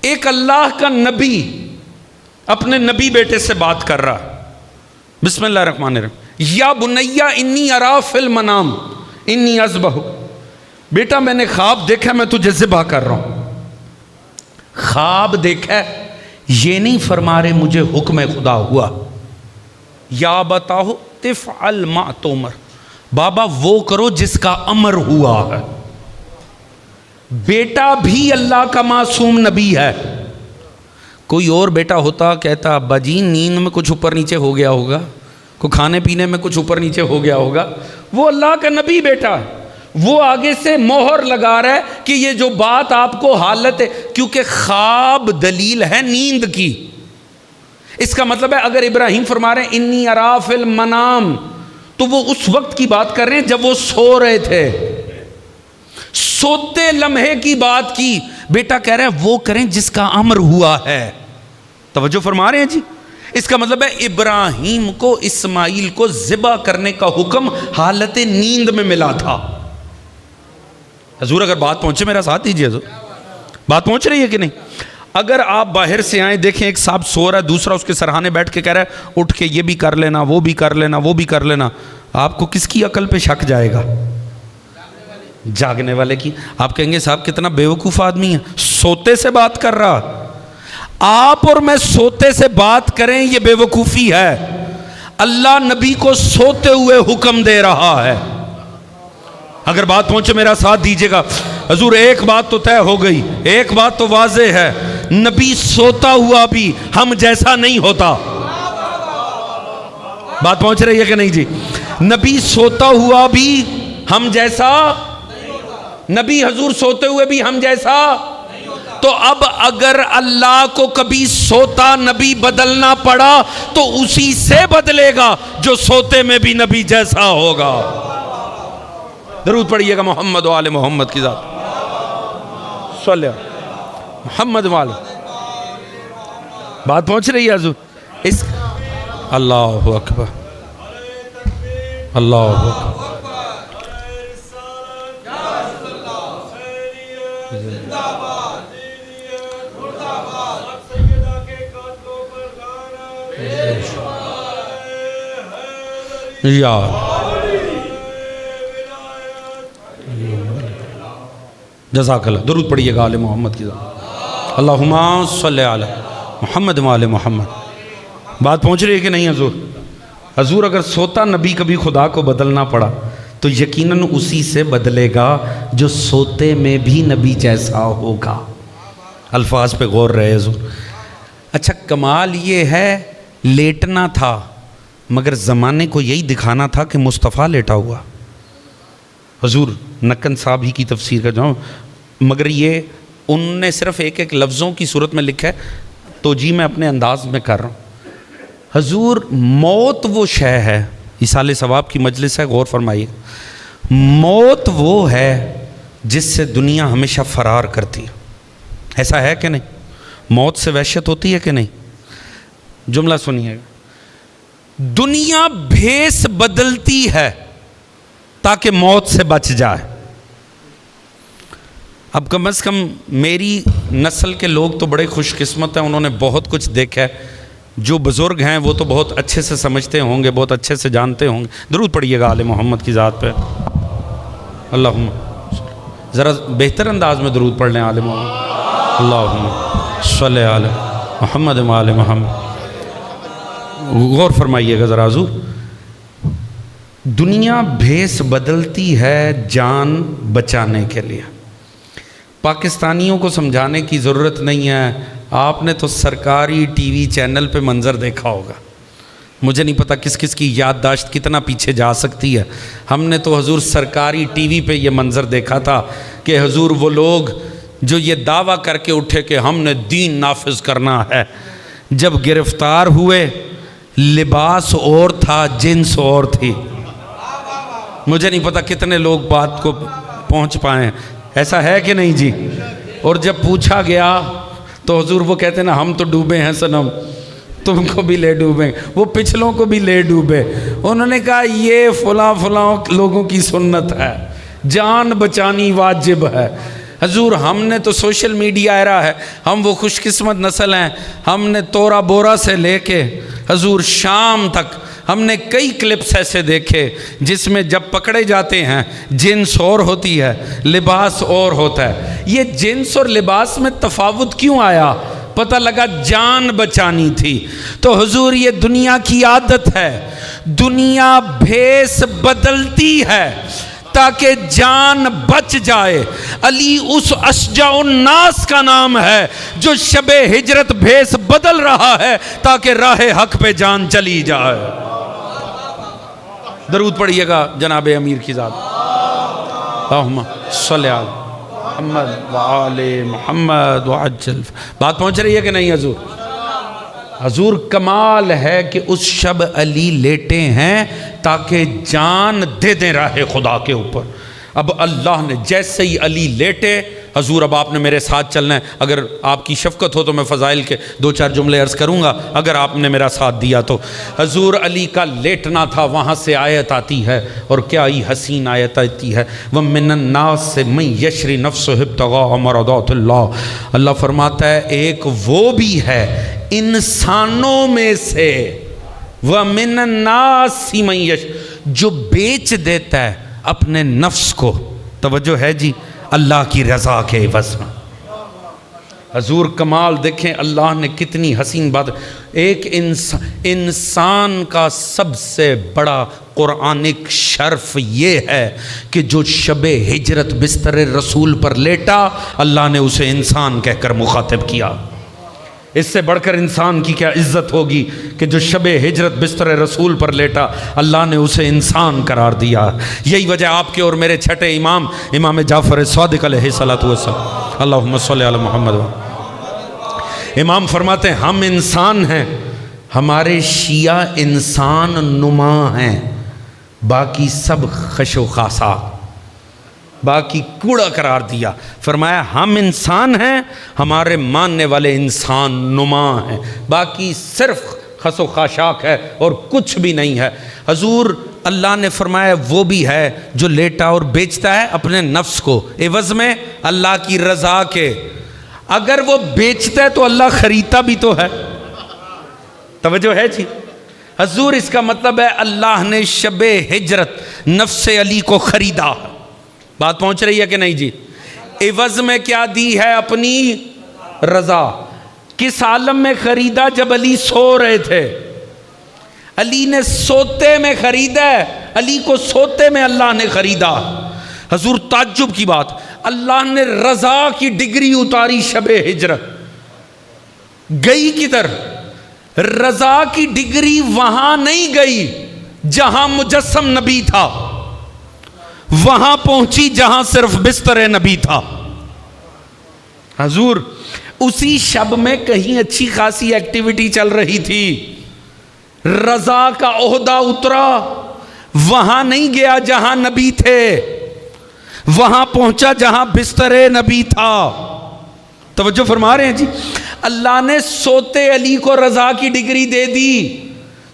Speaker 1: ایک اللہ کا نبی اپنے نبی بیٹے سے بات کر رہا. بسم اللہ الرحمن الرحیم. یا بنیا انی ارا فی المنام انی اذبح. بیٹا میں نے خواب دیکھا, میں تجھے ذبح کر رہا ہوں. خواب دیکھا یہ نہیں فرما رہے مجھے حکم خدا ہوا. یا بتاؤ تفعل ما تؤمر. بابا وہ کرو جس کا امر ہوا ہے. بیٹا بھی اللہ کا معصوم نبی ہے. کوئی اور بیٹا ہوتا کہتا ابا جی نیند میں کچھ اوپر نیچے ہو گیا ہوگا, کوئی کھانے پینے میں کچھ اوپر نیچے ہو گیا ہوگا. وہ اللہ کا نبی بیٹا ہے, وہ آگے سے مہر لگا رہا ہے کہ یہ جو بات آپ کو حالت ہے, کیونکہ خواب دلیل ہے نیند کی. اس کا مطلب ہے اگر ابراہیم فرما رہے ہیں انی ارا فی المنام, تو وہ اس وقت کی بات کر رہے ہیں جب وہ سو رہے تھے. سوتے لمحے کی بات کی. بیٹا کہہ رہا ہے وہ کریں جس کا امر ہوا ہے. توجہ فرما رہے ہیں جی؟ اس کا مطلب ہے ابراہیم کو اسماعیل کو ذبح کرنے کا حکم حالت نیند میں ملا تھا. حضور اگر بات پہنچے میرا ساتھ دیجیے. حضور بات پہنچ رہی ہے کہ نہیں؟ اگر آپ باہر سے آئیں, دیکھیں ایک صاحب سو رہا ہے, دوسرا اس کے سرہانے بیٹھ کے کہہ رہا ہے اٹھ کے یہ بھی کر لینا, وہ بھی کر لینا, وہ بھی کر لینا, آپ کو کس کی عقل پہ شک جائے گا؟ جاگنے والے کی. آپ کہیں گے صاحب کتنا بیوقوف آدمی ہے, سوتے سے بات کر رہا. آپ اور میں سوتے سے بات کریں یہ بیوقوفی ہے. اللہ نبی کو سوتے ہوئے حکم دے رہا ہے. اگر بات پہنچے میرا ساتھ دیجیے گا. حضور ایک بات تو طے ہو گئی, ایک بات تو واضح ہے, نبی سوتا ہوا بھی ہم جیسا نہیں ہوتا. بات پہنچ رہی ہے کہ نہیں جی؟ نبی سوتا ہوا بھی ہم جیسا, نبی حضور سوتے ہوئے بھی ہم جیسا. تو اب اگر اللہ کو کبھی سوتا نبی بدلنا پڑا تو اسی سے بدلے گا جو سوتے میں بھی نبی جیسا ہوگا. درود پڑھیے گا محمد و آل محمد کی ذات. صلی محمد و آل. بات پہنچ رہی ہے حضور؟ اس اللہ اکبر, اللہ اکبر. یا جزاک اللہ. درود پڑھیے گا آل محمد کی ذات. اللہم صلی علی محمد و آل محمد. بات پہنچ رہی ہے کہ نہیں حضور؟ حضور اگر سوتا نبی کبھی خدا کو بدلنا پڑا تو یقیناً اسی سے بدلے گا جو سوتے میں بھی نبی جیسا ہوگا. الفاظ پہ غور رہے حضور. اچھا کمال یہ ہے لیٹنا تھا مگر زمانے کو یہی دکھانا تھا کہ مصطفیٰ لیٹا ہوا. حضور نکن صاحب ہی کی تفسیر کر جاؤں, مگر یہ ان نے صرف ایک ایک لفظوں کی صورت میں لکھا ہے, تو جی میں اپنے انداز میں کر رہا ہوں. حضور موت وہ شے ہے, ایصال ثواب کی مجلس ہے, غور فرمائیے. موت وہ ہے جس سے دنیا ہمیشہ فرار کرتی ہے. ایسا ہے کہ نہیں؟ موت سے وحشت ہوتی ہے کہ نہیں؟ جملہ سنیے گا. دنیا بھیس بدلتی ہے تاکہ موت سے بچ جائے. اب کم از کم میری نسل کے لوگ تو بڑے خوش قسمت ہیں, انہوں نے بہت کچھ دیکھا ہے. جو بزرگ ہیں وہ تو بہت اچھے سے سمجھتے ہوں گے، بہت اچھے سے جانتے ہوں گے. درود پڑھیے گا آل محمد کی ذات پہ. اللہم ذرا بہتر انداز میں درود پڑھ لیں آل محمد. اللہم صلی علی محمد و آل محمد. غور فرمائیے گا ذرا حضور. دنیا بھیس بدلتی ہے جان بچانے کے لیے. پاکستانیوں کو سمجھانے کی ضرورت نہیں ہے. آپ نے تو سرکاری ٹی وی چینل پہ منظر دیکھا ہوگا. مجھے نہیں پتا کس کس کی یادداشت کتنا پیچھے جا سکتی ہے. ہم نے تو حضور سرکاری ٹی وی پہ یہ منظر دیکھا تھا کہ حضور وہ لوگ جو یہ دعویٰ کر کے اٹھے کہ ہم نے دین نافذ کرنا ہے، جب گرفتار ہوئے لباس اور تھا، جنس اور تھی. مجھے نہیں پتا کتنے لوگ بات کو پہنچ پائیں. ایسا ہے کہ نہیں جی؟ اور جب پوچھا گیا تو حضور وہ کہتے ہیں نا ہم تو ڈوبے ہیں صنم، تم کو بھی لے ڈوبیں. وہ پچھلوں کو بھی لے ڈوبے. انہوں نے کہا یہ فلاں لوگوں کی سنت ہے، جان بچانی واجب ہے. حضور ہم نے تو سوشل میڈیا ایرا ہے، ہم وہ خوش قسمت نسل ہیں. ہم نے تورا بورا سے لے کے حضور شام تک ہم نے کئی کلپس ایسے دیکھے جس میں جب پکڑے جاتے ہیں جنس اور ہوتی ہے، لباس اور ہوتا ہے. یہ جنس اور لباس میں تفاوت کیوں آیا؟ پتہ لگا جان بچانی تھی. تو حضور یہ دنیا کی عادت ہے، دنیا بھیس بدلتی ہے تاکہ جان بچ جائے. علی اس اشجع الناس کا نام ہے جو شب ہجرت بھیس بدل رہا ہے تاکہ راہ حق پہ جان چلی جائے. درود پڑھیے گا جناب امیر کی ذات. اللہم صلی علی محمد وآل محمد وعجل. بات پہنچ رہی ہے کہ نہیں حضور؟ حضور کمال ہے کہ اس شب علی لیٹے ہیں تاکہ جان دے دیں راہ خدا کے اوپر. اب اللہ نے جیسے ہی علی لیٹے، حضور اب آپ نے میرے ساتھ چلنا ہے. اگر آپ کی شفقت ہو تو میں فضائل کے 2-4 جملے عرض کروں گا اگر آپ نے میرا ساتھ دیا تو. حضور علی کا لیٹنا تھا، وہاں سے آیت آتی ہے اور کیا ہی حسین آیت آتی ہے. وَمِنَ النَّاسِ مَن يَشْرِي نَفْسَهُ ابْتِغَاءَ مَرْضَاتِ اللَّهِ. اللہ فرماتا ہے ایک وہ بھی ہے انسانوں میں سے، وَمِنَ النَّاسِ مَن يَشْرِي، جو بیچ دیتا ہے اپنے نفس کو. توجہ ہے جی؟ اللہ کی رضا کے عوض میں. حضور کمال دیکھیں اللہ نے کتنی حسین بات. ایک انسان کا سب سے بڑا قرآنک شرف یہ ہے کہ جو شب ہجرت بستر رسول پر لیٹا اللہ نے اسے انسان کہہ کر مخاطب کیا. اس سے بڑھ کر انسان کی کیا عزت ہوگی کہ جو شب ہجرت بستر رسول پر لیٹا اللہ نے اسے انسان قرار دیا. یہی وجہ آپ کے اور میرے چھٹے امام جعفر صادق علیہ الصلوۃ والسلام اللہم صلی علی محمد. امام فرماتے ہیں ہم انسان ہیں، ہمارے شیعہ انسان نما ہیں، باقی سب خش و خاصا، باقی کوڑا قرار دیا. فرمایا ہم انسان ہیں، ہمارے ماننے والے انسان نما ہیں، باقی صرف خس و خاشاک ہے اور کچھ بھی نہیں ہے. حضور اللہ نے فرمایا وہ بھی ہے جو لیٹا اور بیچتا ہے اپنے نفس کو عوض میں اللہ کی رضا کے. اگر وہ بیچتا ہے تو اللہ خریدتا بھی تو ہے. توجہ ہے جی؟ حضور اس کا مطلب ہے اللہ نے شب ہجرت نفس علی کو خریدا. بات پہنچ رہی ہے کہ نہیں جی؟ عوض میں کیا دی ہے؟ اپنی رضا. کس عالم میں خریدا؟ جب علی سو رہے تھے. علی نے سوتے میں خریدا ہے، علی کو سوتے میں اللہ نے خریدا. حضور تعجب کی بات، اللہ نے رضا کی ڈگری اتاری شب ہجرت. گئی کدھر؟ رضا کی ڈگری وہاں نہیں گئی جہاں مجسم نبی تھا، وہاں پہنچی جہاں صرف بستر نبی تھا. حضور اسی شب میں کہیں اچھی خاصی ایکٹیویٹی چل رہی تھی، رضا کا عہدہ اترا، وہاں نہیں گیا جہاں نبی تھے، وہاں پہنچا جہاں بستر نبی تھا. توجہ فرما رہے ہیں جی؟ اللہ نے سوتے علی کو رضا کی ڈگری دے دی.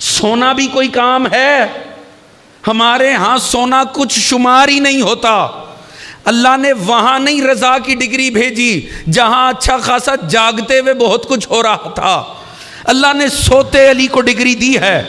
Speaker 1: سونا بھی کوئی کام ہے؟ ہمارے ہاں سونا کچھ شمار ہی نہیں ہوتا. اللہ نے وہاں نہیں رضا کی ڈگری بھیجی جہاں اچھا خاصا جاگتے ہوئے بہت کچھ ہو رہا تھا. اللہ نے سوتے علی کو ڈگری دی ہے۔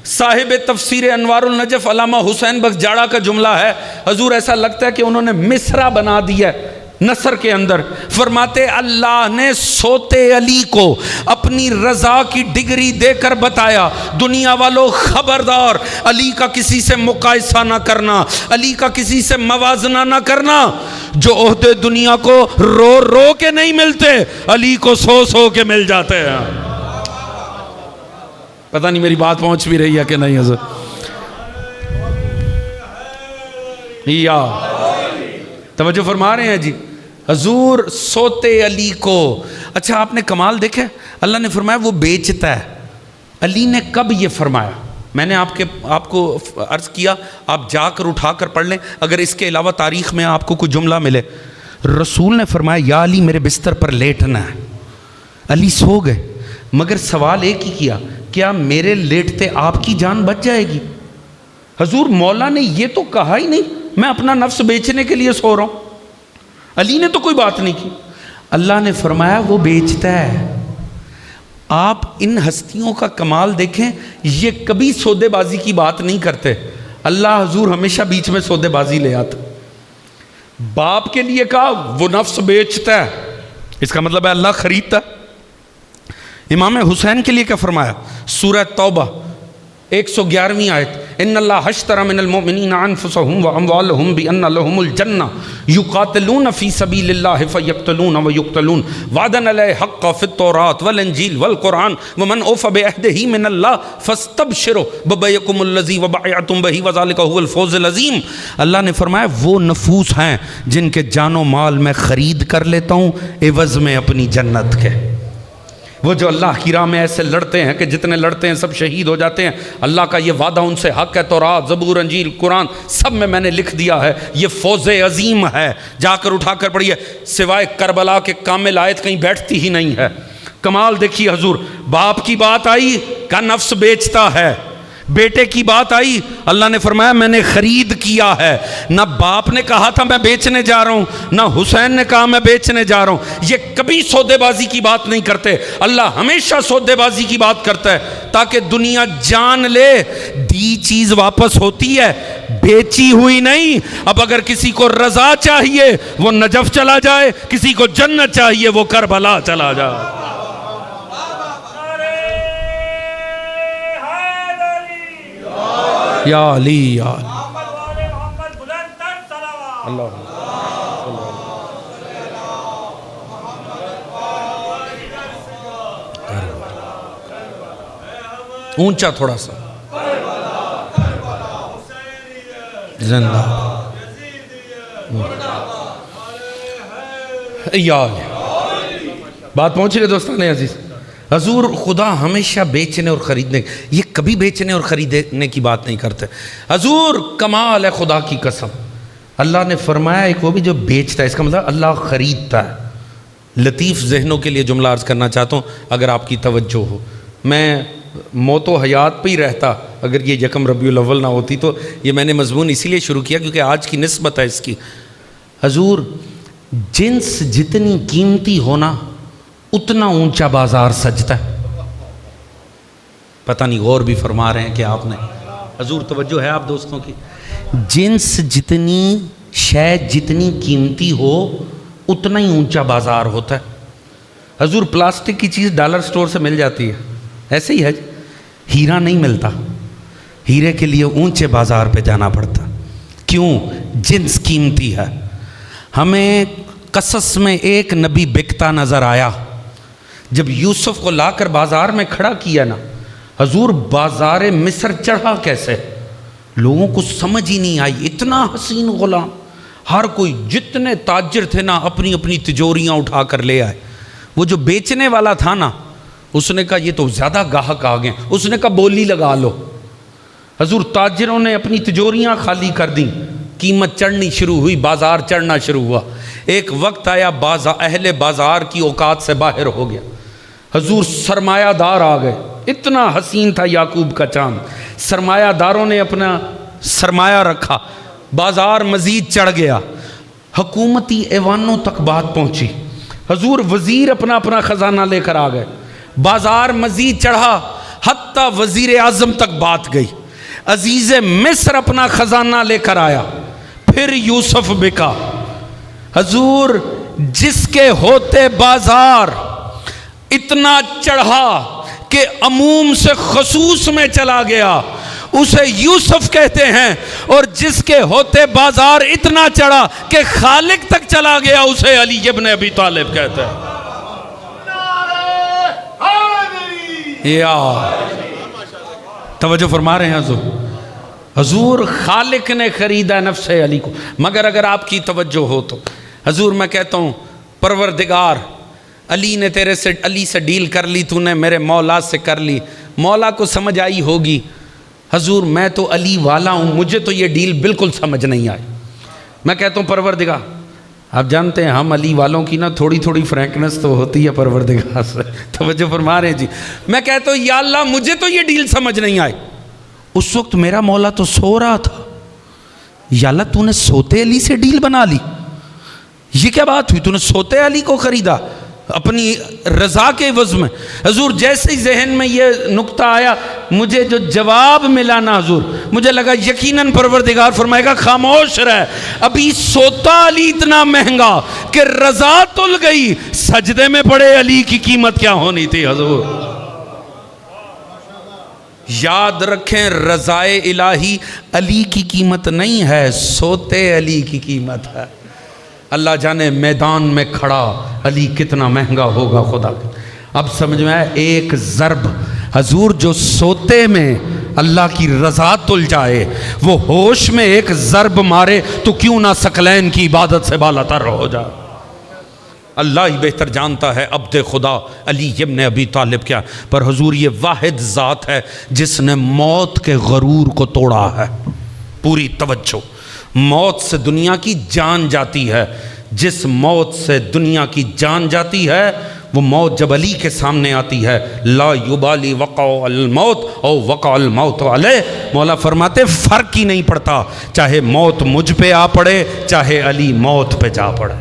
Speaker 1: صاحب تفسیر انوار النجف علامہ حسین بخش جاڑا کا جملہ ہے، حضور ایسا لگتا ہے کہ انہوں نے مصرع بنا دیا ہے نثر کے اندر۔ فرماتے اللہ نے سوتے علی کو اپنی رضا کی ڈگری دے کر بتایا، دنیا والوں خبردار، علی کا کسی سے مقایسہ نہ کرنا، علی کا کسی سے موازنہ نہ کرنا۔ جو عہدے دنیا کو رو رو کے نہیں ملتے، علی کو سو سو کے مل جاتے ہیں۔ پتہ نہیں میری بات پہنچ بھی رہی ہے کہ نہیں حضرت؟ یا توجہ فرما رہے ہیں جی؟ حضور سوتے علی کو، اچھا آپ نے کمال دیکھے، اللہ نے فرمایا وہ بیچتا ہے۔ علی نے کب یہ فرمایا؟ میں نے آپ کو عرض کیا، آپ جا کر اٹھا کر پڑھ لیں، اگر اس کے علاوہ تاریخ میں آپ کو کوئی جملہ ملے۔ رسول نے فرمایا یا علی میرے بستر پر لیٹنا ہے۔ علی سو گئے، مگر سوال ایک ہی کیا، کیا میرے لیٹتے آپ کی جان بچ جائے گی؟ حضور مولا نے یہ تو کہا ہی نہیں میں اپنا نفس بیچنے کے لیے سو رہا ہوں۔ علی نے تو کوئی بات نہیں کی۔ اللہ نے فرمایا وہ بیچتا ہے۔ آپ ان ہستیوں کا کمال دیکھیں، یہ کبھی سودے بازی کی بات نہیں کرتے۔ اللہ حضور ہمیشہ بیچ میں سودے بازی لے آتا۔ باپ کے لیے کہا وہ نفس بیچتا ہے، اس کا مطلب ہے اللہ خریدتا ہے۔ امام حسین کے لیے کیا فرمایا؟ سورہ توبہ 111ویں آیت، ان اللہ اشتری من المؤمنین انفسهم واموالهم بان لهم الجنہ یقاتلون فی سبیل اللہ فیقتلون ویقتلون وعدا علیہ حقا فی التوراۃ والانجیل والقرآن ومن اوفی بعہدہ من اللہ فاستبشروا ببیعکم الذی وبایعتم بہ وذلک هو الفوز العظیم۔ اللہ نے فرمایا وہ نفوس ہیں جن کے جان و مال میں خرید کر لیتا ہوں عوض میں اپنی جنت کے۔ وہ جو اللہ کی راہ میں ایسے لڑتے ہیں کہ جتنے لڑتے ہیں سب شہید ہو جاتے ہیں، اللہ کا یہ وعدہ ان سے حق ہے، تورات، زبور، انجیل، قرآن سب میں نے لکھ دیا ہے، یہ فوز عظیم ہے۔ جا کر اٹھا کر پڑھیے، سوائے کربلا کے کامل آیت کہیں بیٹھتی ہی نہیں ہے۔ کمال دیکھیے حضور، باپ کی بات آئی کا نفس بیچتا ہے، بیٹے کی بات آئی اللہ نے فرمایا میں نے خرید کیا ہے۔ نہ باپ نے کہا تھا میں بیچنے جا رہا ہوں، نہ حسین نے کہا میں بیچنے جا رہا ہوں۔ یہ کبھی سودے بازی کی بات نہیں کرتے، اللہ ہمیشہ سودے بازی کی بات کرتا ہے تاکہ دنیا جان لے دی چیز واپس ہوتی ہے، بیچی ہوئی نہیں۔ اب اگر کسی کو رضا چاہیے وہ نجف چلا جائے، کسی کو جنت چاہیے وہ کربلا چلا جائے۔ یا علی یا علی اللہ اونچا تھوڑا سا زندہ یا علی۔ بات پہنچ رہی ہے دوستان عزیز؟ حضور خدا ہمیشہ بیچنے اور خریدنے، یہ کبھی بیچنے اور خریدنے کی بات نہیں کرتے۔ حضور کمال ہے خدا کی قسم، اللہ نے فرمایا ایک وہ بھی جو بیچتا ہے، اس کا مطلب اللہ خریدتا ہے۔ لطیف ذہنوں کے لیے جملہ عرض کرنا چاہتا ہوں اگر آپ کی توجہ ہو۔ میں موت و حیات پہ ہی رہتا اگر یہ یکم ربیع الاول نہ ہوتی، تو یہ میں نے مضمون اسی لیے شروع کیا کیونکہ آج کی نسبت ہے اس کی۔ حضور جنس جتنی قیمتی ہونا اتنا اونچا بازار سجتا ہے۔ پتہ نہیں غور بھی فرما رہے ہیں کہ آپ نے؟ حضور توجہ ہے آپ دوستوں کی؟ جنس جتنی شے جتنی قیمتی ہو اتنا ہی اونچا بازار ہوتا ہے۔ حضور پلاسٹک کی چیز ڈالر سٹور سے مل جاتی ہے، ایسے ہی ہے، ہیرا نہیں ملتا، ہیرے کے لیے اونچے بازار پہ جانا پڑتا۔ کیوں؟ جنس قیمتی ہے۔ ہمیں قصص میں ایک نبی بکتا نظر آیا، جب یوسف کو لا کر بازار میں کھڑا کیا نا، حضور بازار مصر چڑھا کیسے؟ لوگوں کو سمجھ ہی نہیں آئی، اتنا حسین غلام، ہر کوئی جتنے تاجر تھے نا اپنی اپنی تجوریاں اٹھا کر لے آئے۔ وہ جو بیچنے والا تھا نا اس نے کہا یہ تو زیادہ گاہک آ گئے، اس نے کہا بولی لگا لو۔ حضور تاجروں نے اپنی تجوریاں خالی کر دیں، قیمت چڑھنی شروع ہوئی، بازار چڑھنا شروع ہوا۔ ایک وقت آیا اہل بازار کی اوقات سے باہر ہو گیا، حضور سرمایہ دار آ گئے۔ اتنا حسین تھا یعقوب کا چاند، سرمایہ داروں نے اپنا سرمایہ رکھا، بازار مزید چڑھ گیا، حکومتی ایوانوں تک بات پہنچی۔ حضور وزیر اپنا اپنا خزانہ لے کر آ گئے، بازار مزید چڑھا، حتیٰ وزیر اعظم تک بات گئی۔ عزیز مصر اپنا خزانہ لے کر آیا، پھر یوسف بکا۔ حضور جس کے ہوتے بازار اتنا چڑھا کہ عموم سے خصوص میں چلا گیا، اسے یوسف کہتے ہیں، اور جس کے ہوتے بازار اتنا چڑھا کہ خالق تک چلا گیا، اسے علی ابن ابی طالب کہتے ہیں۔ یا توجہ فرما رہے ہیں حضور؟ حضور خالق نے خریدا نفس علی کو۔ مگر اگر آپ کی توجہ ہو تو حضور میں کہتا ہوں پروردگار علی نے تیرے سے، علی سے ڈیل کر لی، تو نے میرے مولا سے کر لی، مولا کو سمجھ آئی ہوگی حضور میں تو علی والا ہوں، مجھے تو یہ ڈیل بالکل سمجھ نہیں آئی۔ میں کہتا ہوں پروردگار، آپ جانتے ہیں ہم علی والوں کی نا تھوڑی تھوڑی فرینکنس تو ہوتی ہے پروردگار سے، توجہ فرما رہے ہیں جی۔ میں کہتا ہوں یا اللہ مجھے تو یہ ڈیل سمجھ نہیں آئی۔ اس وقت میرا مولا تو سو رہا تھا، یا اللہ تو نے سوتے علی سے ڈیل بنا لی، یہ کیا بات ہوئی؟ تو نے سوتے علی کو خریدا اپنی رضا کے عوض میں۔ حضور جیسے ہی ذہن میں یہ نقطہ آیا، مجھے جو جواب ملا نا حضور، مجھے لگا یقیناً پروردگار فرمائے گا خاموش رہ، ابھی سوتا علی اتنا مہنگا کہ رضا تل گئی، سجدے میں پڑے علی کی قیمت کیا ہونی تھی حضور۔ یاد رکھیں رضائے الہی علی کی قیمت نہیں ہے، سوتے علی کی قیمت ہے۔ اللہ جانے میدان میں کھڑا علی کتنا مہنگا ہوگا خدا کے۔ اب سمجھ میں آیا ایک ضرب حضور جو سوتے میں اللہ کی رضا تل جائے، وہ ہوش میں ایک ضرب مارے تو کیوں نہ ثقلین کی عبادت سے بالا تر ہو جائے۔ اللہ ہی بہتر جانتا ہے عبد خدا علی ابن ابی طالب کیا، پر حضور یہ واحد ذات ہے جس نے موت کے غرور کو توڑا ہے۔ پوری توجہ، موت سے دنیا کی جان جاتی ہے، جس موت سے دنیا کی جان جاتی ہے وہ موت جب علی کے سامنے آتی ہے، لا یبالی وقع الموت او وقع الموت علیہ، مولا فرماتے فرق ہی نہیں پڑتا، چاہے موت مجھ پہ آ پڑے چاہے علی موت پہ جا پڑے۔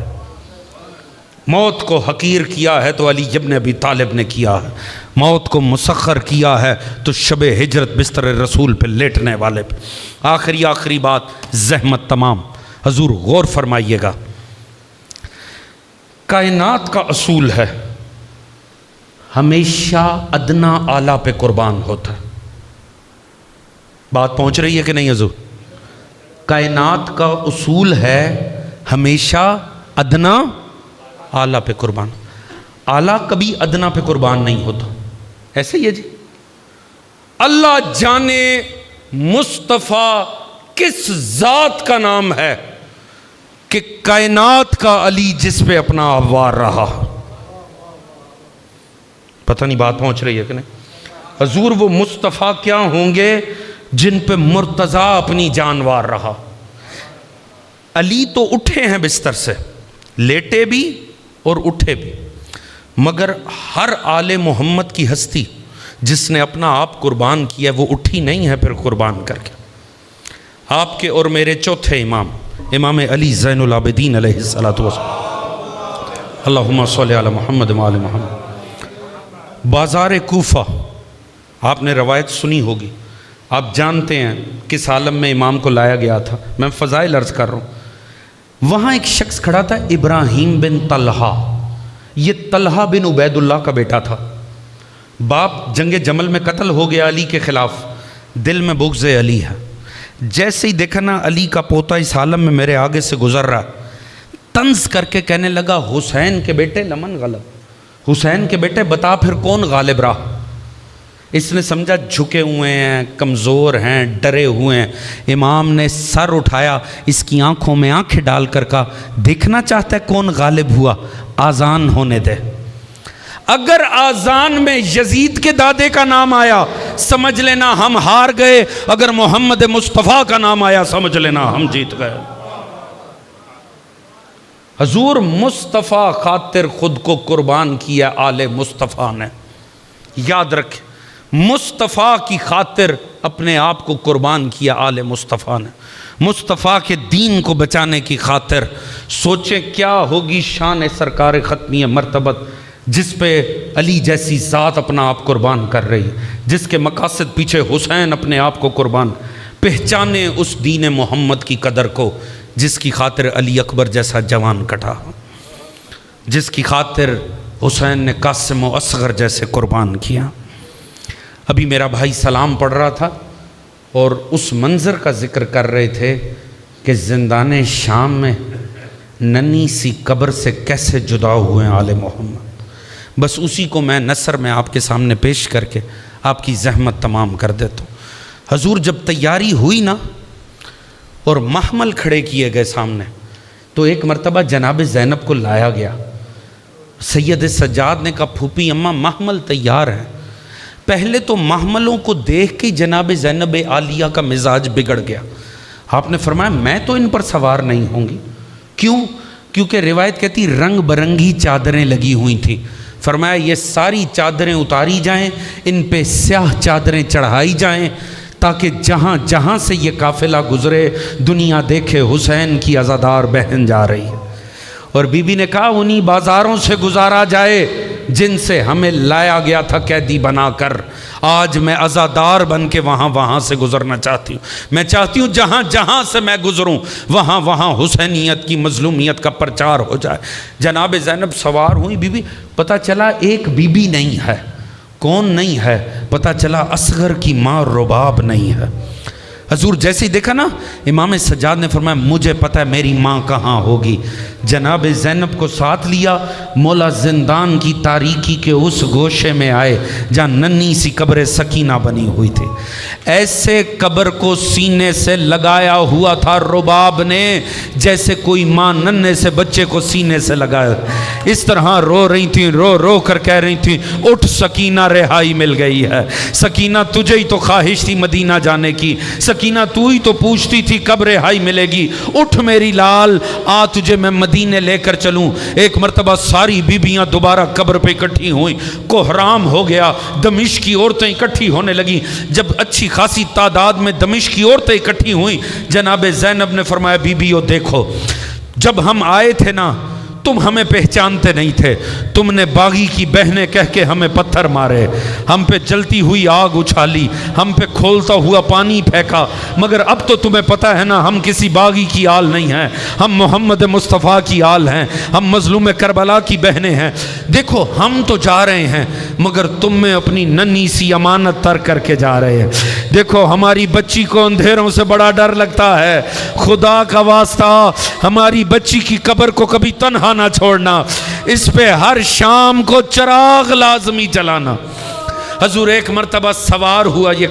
Speaker 1: موت کو حقیر کیا ہے تو علی ابن ابی طالب نے کیا ہے، موت کو مسخر کیا ہے تو شب ہجرت بستر رسول پہ لیٹنے والے پہ۔ آخری بات، زحمت تمام، حضور غور فرمائیے گا، کائنات کا اصول ہے ہمیشہ ادنا اعلیٰ پہ قربان ہوتا ہے۔ بات پہنچ رہی ہے کہ نہیں حضور؟ کائنات کا اصول ہے ہمیشہ ادنا اعلیٰ پہ قربان، اعلیٰ کبھی ادنا پہ قربان نہیں ہوتا۔ ایسے ہی ہے جی، اللہ جانے مصطفیٰ کس ذات کا نام ہے کہ کائنات کا علی جس پہ اپنا آوار رہا۔ پتہ نہیں بات پہنچ رہی ہے کہ نہیں؟ حضور وہ مصطفیٰ کیا ہوں گے جن پہ مرتضیٰ اپنی جانوار رہا۔ علی تو اٹھے ہیں بستر سے، لیٹے بھی اور اٹھے بھی، مگر ہر آل محمد کی ہستی جس نے اپنا آپ قربان کیا وہ اٹھی نہیں ہے پھر قربان کر کے۔ آپ کے اور میرے چوتھے امام، امام علی زین العابدین علیہ الصلوۃ والسلام، اللہم صلی علی محمد وآل محمد، بازار کوفہ آپ نے روایت سنی ہوگی، آپ جانتے ہیں کس عالم میں امام کو لایا گیا تھا، میں فضائل عرض کر رہا ہوں۔ وہاں ایک شخص کھڑا تھا ابراہیم بن طلحہ، یہ طلحہ بن عبید اللہ کا بیٹا تھا، باپ جنگ جمل میں قتل ہو گیا علی کے خلاف، دل میں بغض علی ہے، جیسے ہی دیکھا نا علی کا پوتا اس عالم میں میرے آگے سے گزر رہا، طنز کر کے کہنے لگا حسین کے بیٹے لمن غلب، حسین کے بیٹے بتا پھر کون غالب رہا۔ اس نے سمجھا جھکے ہوئے ہیں، کمزور ہیں، ڈرے ہوئے ہیں۔ امام نے سر اٹھایا، اس کی آنکھوں میں آنکھیں ڈال کر کہا دیکھنا چاہتا ہے کون غالب ہوا، آذان ہونے دے۔ اگر آذان میں یزید کے دادے کا نام آیا سمجھ لینا ہم ہار گئے، اگر محمد مصطفیٰ کا نام آیا سمجھ لینا ہم جیت گئے۔ حضور مصطفیٰ خاطر خود کو قربان کیا آل مصطفیٰ نے، یاد رکھیں مصطفیٰ کی خاطر اپنے آپ کو قربان کیا آل مصطفیٰ نے، مصطفیٰ کے دین کو بچانے کی خاطر۔ سوچیں کیا ہوگی شان سرکار ختمی مرتبت جس پہ علی جیسی ذات اپنا آپ قربان کر رہی ہے، جس کے مقاصد پیچھے حسین اپنے آپ کو قربان، پہچانے اس دین محمد کی قدر کو جس کی خاطر علی اکبر جیسا جوان کٹا، جس کی خاطر حسین نے قاسم و اصغر جیسے قربان کیا۔ ابھی میرا بھائی سلام پڑھ رہا تھا اور اس منظر کا ذکر کر رہے تھے کہ زندان شام میں ننھی سی قبر سے کیسے جدا ہوئے آل محمد۔ بس اسی کو میں نثر میں آپ کے سامنے پیش کر کے آپ کی زحمت تمام کر دیتا ہوں۔ حضور جب تیاری ہوئی نا اور محمل کھڑے کیے گئے سامنے، تو ایک مرتبہ جناب زینب کو لایا گیا۔ سید سجاد نے کہا پھوپھی اماں محمل تیار ہے۔ پہلے تو محملوں کو دیکھ کے جناب زینب عالیہ کا مزاج بگڑ گیا۔ آپ نے فرمایا میں تو ان پر سوار نہیں ہوں گی۔ کیوں؟ کیونکہ روایت کہتی رنگ برنگی چادریں لگی ہوئی تھیں۔ فرمایا یہ ساری چادریں اتاری جائیں، ان پہ سیاہ چادریں چڑھائی جائیں، تاکہ جہاں جہاں سے یہ قافلہ گزرے دنیا دیکھے حسین کی عزادار بہن جا رہی ہے۔ اور بی بی نے کہا انہی بازاروں سے گزارا جائے جن سے ہمیں لایا گیا تھا قیدی بنا کر۔ آج میں عزادار بن کے وہاں سے گزرنا چاہتی ہوں۔ میں چاہتی ہوں جہاں جہاں سے میں گزروں وہاں حسینیت کی مظلومیت کا پرچار ہو جائے۔ جناب زینب سوار ہوئی، بی بی پتہ چلا ایک بی بی نہیں ہے۔ کون نہیں ہے؟ پتہ چلا اصغر کی ماں رباب نہیں ہے۔ حضور جیسے ہی دیکھا نا، امام سجاد نے فرمایا مجھے پتہ ہے میری ماں کہاں ہوگی۔ جناب زینب کو ساتھ لیا، مولا زندان کی تاریکی کے اس گوشے میں آئے جہاں ننھی سی قبر سکینہ بنی ہوئی تھی۔ ایسے قبر کو سینے سے لگایا ہوا تھا رباب نے جیسے کوئی ماں ننھے سے بچے کو سینے سے لگایا۔ اس طرح رو رہی تھیں، رو کر کہہ رہی تھیں اٹھ سکینہ رہائی مل گئی ہے۔ سکینہ تجھے ہی تو خواہش تھی مدینہ جانے کی، سکینہ تو ہی تو پوچھتی تھی کب رہائی ملے گی، اٹھ میری لال آ تجھے میں مدینے لے کر چلوں۔ ایک مرتبہ ساری بیبیاں دوبارہ قبر پہ اکٹھی ہوئیں، کوہرام ہو گیا، دمشق کی عورتیں اکٹھی ہونے لگیں۔ جب اچھی خاصی تعداد میں دمشق کی عورتیں اکٹھی ہوئیں، جناب زینب نے فرمایا بیبیو دیکھو، جب ہم آئے تھے نا تم ہمیں پہچانتے نہیں تھے، تم نے باغی کی بہنیں کہہ کے ہمیں پتھر مارے، ہم پہ جلتی ہوئی آگ اچھالی، ہم پہ کھولتا ہوا پانی پھینکا، مگر اب تو تمہیں پتہ ہے نا ہم کسی باغی کی آل نہیں ہیں، ہم محمد مصطفیٰ کی آل ہیں، ہم مظلوم کربلا کی بہنیں ہیں۔ دیکھو ہم تو جا رہے ہیں مگر تم میں اپنی ننھی سی امانت ترک کر کے جا رہے ہیں۔ دیکھو ہماری بچی کو اندھیروں سے بڑا ڈر لگتا ہے، خدا کا واسطہ ہماری بچی کی قبر کو کبھی تنہا نہ چھوڑنا، اس پہ ہر شام کو چراغ لازمی جلانا۔ حضور ایک مرتبہ سوار ہوا یہ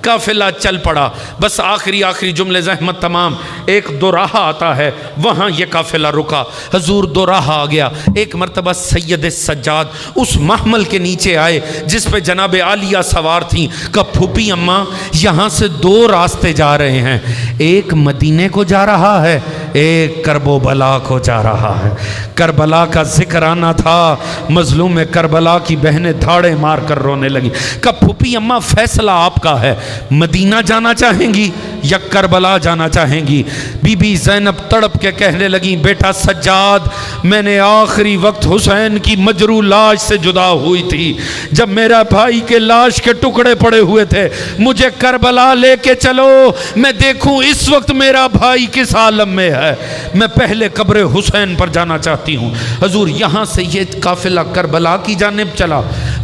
Speaker 1: قافلہ چل پڑا، بس آخری جملے زحمت تمام، ایک دوراہا آتا ہے وہاں یہ قافلہ رکا۔ حضور دوراہا آ گیا، ایک مرتبہ سید سجاد اس محمل کے نیچے آئے جس پہ جناب عالیہ سوار تھیں۔ کہ پھوپھی اماں یہاں سے دو راستے جا رہے ہیں، ایک مدینے کو جا رہا ہے، ایک کرب و بلا کو جا رہا ہے۔ کربلا کا ذکر آنا تھا، مظلوم کربلا کی بہنیں دھاڑے مار کر رونے لگی۔ کہ پھوپھی اماں فیصلہ آپ کا ہے، مدینہ جانا چاہیں گی یا کربلا جانا چاہیں گی؟ بی بی زینب تڑپ کے کہنے لگی بیٹا سجاد، میں نے آخری وقت حسین کی مجروح لاش سے جدا ہوئی تھی، جب میرا بھائی کے لاش کے ٹکڑے پڑے ہوئے تھے، مجھے کربلا لے کے چلو، میں دیکھوں اس وقت میرا بھائی کس عالم میں ہے، میں پہلے قبر حسین پر جانا چاہتی ہوں۔ حضور یہاں سے یہ قافلہ کربلا کی جانب چلا،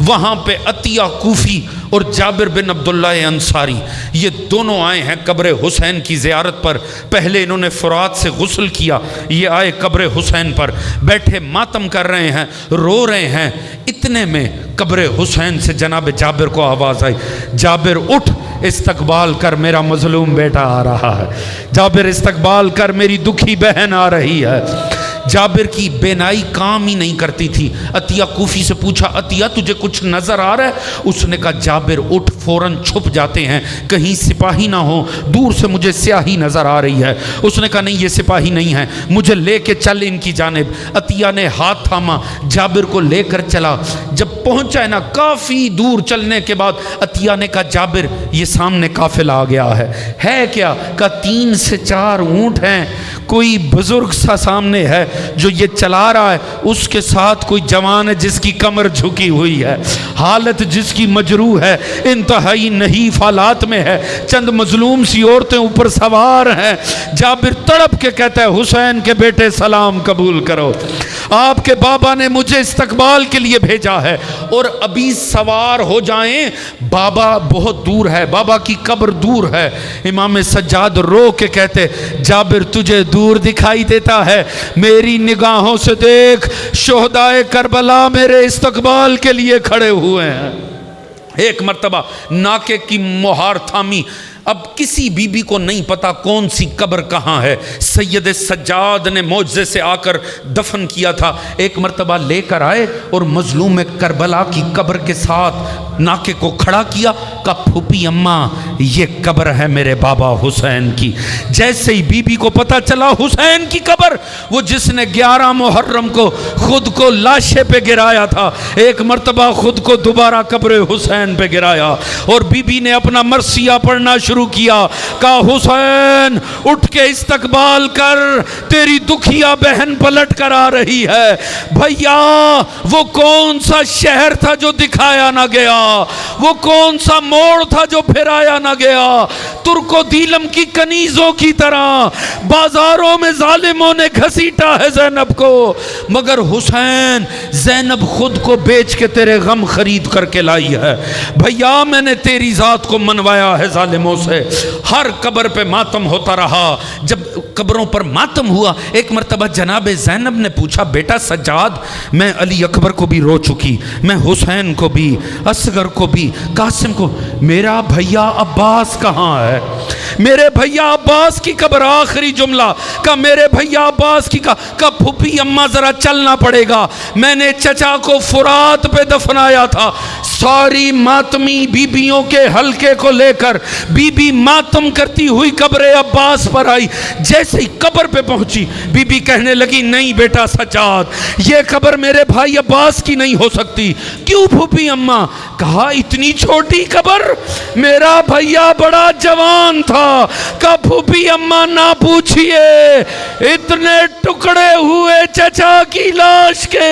Speaker 1: وہاں پہ عطیہ کوفی اور جابر بن عبداللہ انصاری یہ دونوں آئے ہیں قبر حسین کی زیارت پر۔ پہلے انہوں نے فرات سے غسل کیا، یہ آئے قبر حسین پر بیٹھے ماتم کر رہے ہیں، رو رہے ہیں۔ اتنے میں قبر حسین سے جناب جابر کو آواز آئی، جابر اٹھ استقبال کر، میرا مظلوم بیٹا آ رہا ہے، جابر استقبال کر، میری دکھی بہن آ رہی ہے۔ جابر کی بینائی کام ہی نہیں کرتی تھی۔ عطیہ کوفی سے پوچھا عطیہ تجھے کچھ نظر آ رہا ہے؟ اس نے کہا جابر اٹھ، فوراً چھپ جاتے ہیں کہیں سپاہی نہ ہو، دور سے مجھے سیاہی نظر آ رہی ہے۔ اس نے کہا نہیں یہ سپاہی نہیں ہے، مجھے لے کے چل ان کی جانب۔ عطیہ نے ہاتھ تھاما، جابر کو لے کر چلا۔ جب پہنچا ہے نا کافی دور چلنے کے بعد عطیہ نے کہا جابر یہ سامنے قافلہ آ گیا ہے کیا؟ کہا 3 سے 4 اونٹ ہیں، کوئی بزرگ سا سامنے ہے جو یہ چلا رہا ہے، اس کے ساتھ کوئی جوان ہے جس کی کمر جھکی ہوئی ہے، حالت جس کی مجروح ہے، انتہائی نحیف حالات میں ہے، چند مظلوم سی عورتیں اوپر سوار ہیں۔ جابر تڑپ کے کہتا ہے حسین کے بیٹے سلام قبول کرو، آپ کے بابا نے مجھے استقبال کے لیے بھیجا ہے، اور ابھی سوار ہو جائیں، بابا بہت دور ہے، بابا کی قبر دور ہے۔ امام سجاد رو کے کہتے جابر تجھے دور دکھائی دیتا ہے، میری نگاہوں سے دیکھ شہدائے کربلا میرے استقبال کے لیے کھڑے ہوئے ہیں۔ ایک مرتبہ ناکے کی مہار تھامی، اب کسی بی بی کو نہیں پتا کون سی قبر کہاں ہے، سید سجاد نے معجزے سے آ کر دفن کیا تھا، ایک مرتبہ لے کر آئے اور مظلوم کربلا کی قبر کے ساتھ ناکے کو کھڑا کیا، کہا پھوپھی اماں یہ قبر ہے میرے بابا حسین کی۔ جیسے ہی بی بی کو پتا چلا حسین کی قبر، وہ جس نے 11 محرم کو خود کو لاشے پہ گرایا تھا، ایک مرتبہ خود کو دوبارہ قبر حسین پہ گرایا، اور بی بی نے اپنا مرثیہ پڑھنا شروع کیا، کہا حسین اٹھ کے استقبال کر، تیری دکھیا بہن پلٹ کر آ رہی ہے۔ بھیا وہ کون سا شہر تھا جو دکھایا نہ گیا، وہ کون سا موڑ تھا جو پھرایا نہ گیا، ترک و دیلم کی کنیزوں کی طرح بازاروں میں ظالموں نے گھسیٹا ہے زینب کو، مگر حسین زینب خود کو بیچ کے تیرے غم خرید کر کے لائی ہے۔ بھیا میں نے تیری ذات کو منوایا ہے ظالموں سے۔ ہر قبر پہ ماتم ہوتا رہا، جب قبروں پر ماتم ہوا، ایک مرتبہ جناب زینب نے پوچھا بیٹا سجاد میں علی اکبر کو بھی رو چکی، میں حسین کو بھی، اصغر کو بھی، قاسم کو، میرا بھیا عباس کہاں ہے؟ میرے بھیا عباس کی قبر، آخری جملہ کہا میرے بھیا عباس کی، کہا پھوپھی اماں ذرا چلنا پڑے گا، میں نے چچا کو فرات پہ دفنایا تھا۔ ساری ماتمی بیبیوں کے حلقے کو لے کر بی بی ماتم کرتی ہوئی قبر عباس پر آئی، جیسے ہی قبر پہ پہنچی بی بی کہنے لگی نہیں بیٹا سجاد یہ قبر میرے بھائی عباس کی نہیں ہو سکتی۔ کیوں پھوپھی اماں؟ کہا اتنی چھوٹی قبر، میرا بھیا بڑا جوان تھا۔ کہا پھوپھی اماں نہ پوچھئے، اتنے ٹکڑے ہوئے چچا کی لاش کے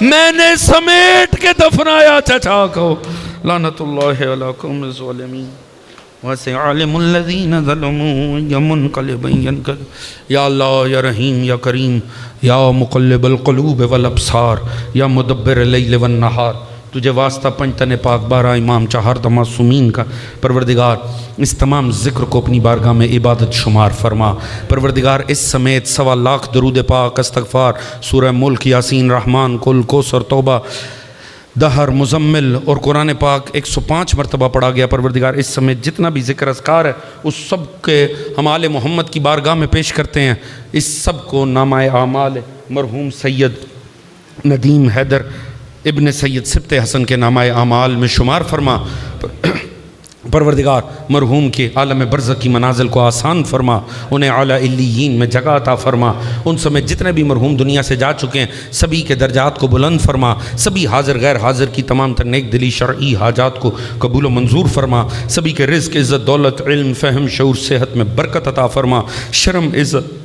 Speaker 1: میں نے سمیٹ کے دفنایا چچا کو۔ لعنت اللہ علیکم الظالمین وَسَيَعْلَمُ الَّذِينَ ظَلَمُوا يَمُنْقَلِبًا يَنْقَلِبُ۔ یا اللہ یا رحیم یا کریم یا مقلب القلوب والابصار یا مدبر اللیل والنہار، تجھے واسطہ پنجتن پاک بارہ امام چہار معصومین کا پروردگار اس تمام ذکر کو اپنی بارگاہ میں عبادت شمار فرما۔ پروردگار اس سمیت 1.25 لاکھ درود پاک استغفار سورہ ملک یاسین رحمان کل کوثر توبہ دہر مزمل اور قرآن پاک 105 مرتبہ پڑھا گیا۔ پروردگار اس سمیت جتنا بھی ذکر اذکار ہے اس سب کے ہم آل محمد کی بارگاہ میں پیش کرتے ہیں، اس سب کو نامہ اعمال مرحوم سید ندیم حیدر ابن سید سبت حسن کے نامہ اعمال میں شمار فرما۔ پروردگار مرحوم کے عالم برزخ کی منازل کو آسان فرما، انہیں اعلیٰ علیین میں جگہ عطا فرما، ان سمیت جتنے بھی مرحوم دنیا سے جا چکے ہیں سبھی کے درجات کو بلند فرما، سبھی حاضر غیر حاضر کی تمام تر نیک دلی شرعی حاجات کو قبول و منظور فرما، سبھی کے رزق عزت دولت علم فہم شعور صحت میں برکت عطا فرما، شرم عزت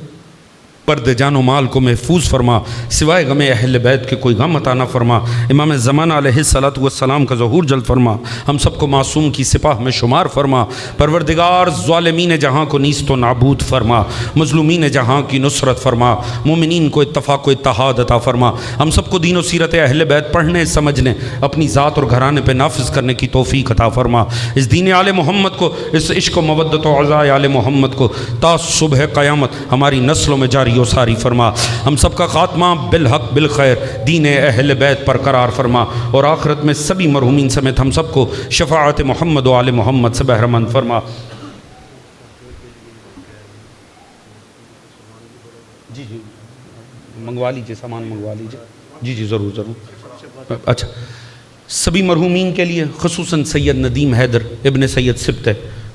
Speaker 1: پرد جان و مال کو محفوظ فرما، سوائے غم اہل بیت کے کوئی غم عطا نہ فرما، امام زمانہ علیہ السلام کا ظہور جلد فرما، ہم سب کو معصوم کی سپاہ میں شمار فرما۔ پروردگار ظالمین جہاں کو نیست و نابود فرما، مظلومین جہاں کی نصرت فرما، مومنین کو اتفاق و اتحاد عطا فرما، ہم سب کو دین و سیرت اہل بیت پڑھنے سمجھنے اپنی ذات اور گھرانے پہ نافذ کرنے کی توفیق عطا فرما، اس دین آل محمد کو، اس عشق و مودت و عزاء آل محمد کو تا صبح قیامت ہماری نسلوں میں جاری و ساری فرما، ہم سب کا خاتمہ بالحق بالخیر دین اہل بیت پر قرار فرما، اور آخرت میں سبھی مرحومین سمیت ہم سب کو شفاعت محمد و آل محمد سے بہرمند فرما۔ جی منگوا لیجئے، سامان منگوا لیجئے، جی ضرور ضرور۔ اچھا سبھی مرحومین کے لیے خصوصاً سید ندیم حیدر ابن سید سبت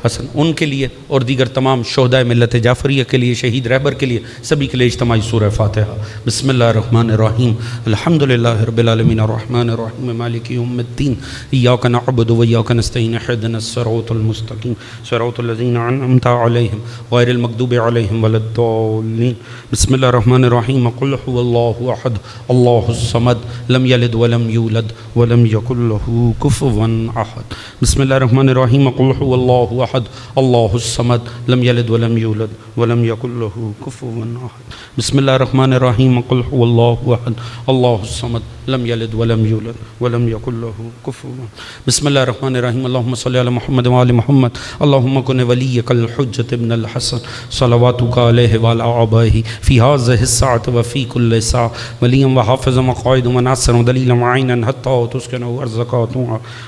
Speaker 1: حسن ان کے لیے اور دیگر تمام شہدائے ملت جعفریہ کے لیے، شہید رہبر کے لیے، سبھی کے لیے اجتماعی سورہ فاتحہ۔ بسم اللہ الرحمن الرحیم، الحمدللہ رب العالمین الرحمن الرحیم مالک یوم الدین، ایاک نعبد و ایاک نستعین، اہدنا الصراط المستقیم صراط الذین انعمت علیہم غیر المغضوب علیہم ولا الضالین۔ بسم اللہ الرحمن الرحیم، قل هو اللہ احد اللہ الصمد لم یلد ولم یولد ولم یکن له کفوا احد۔ بسم اللہ الرحمن الرحیم، قل هو اللہ احد اللہ الصمد لم یلد ولم یولد ولم یکن له کفوا احد۔ بسم اللہ الرحمن الرحیم، قل هو اللہ احد اللہ الصمد لم یلد ولم یولد ولم یکن له کفوا احد۔ بسم اللہ الرحمن الرحیم، اللہم صلی علی محمد وآل محمد، اللہم کن ولیک الحجۃ ابن الحسن صلواتک علیہ وعلی آبائہ فی هذه الساعة وفی کل ساعة ولیا وحافظا وقائدا وناصرا ودلیلا وعینا حتی تسکنہ ارضک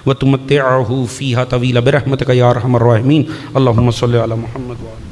Speaker 1: وتمتعہ فیہا طویلا برحمتک یا ارحم الراحمین۔ اللہم صلی علی محمد وآل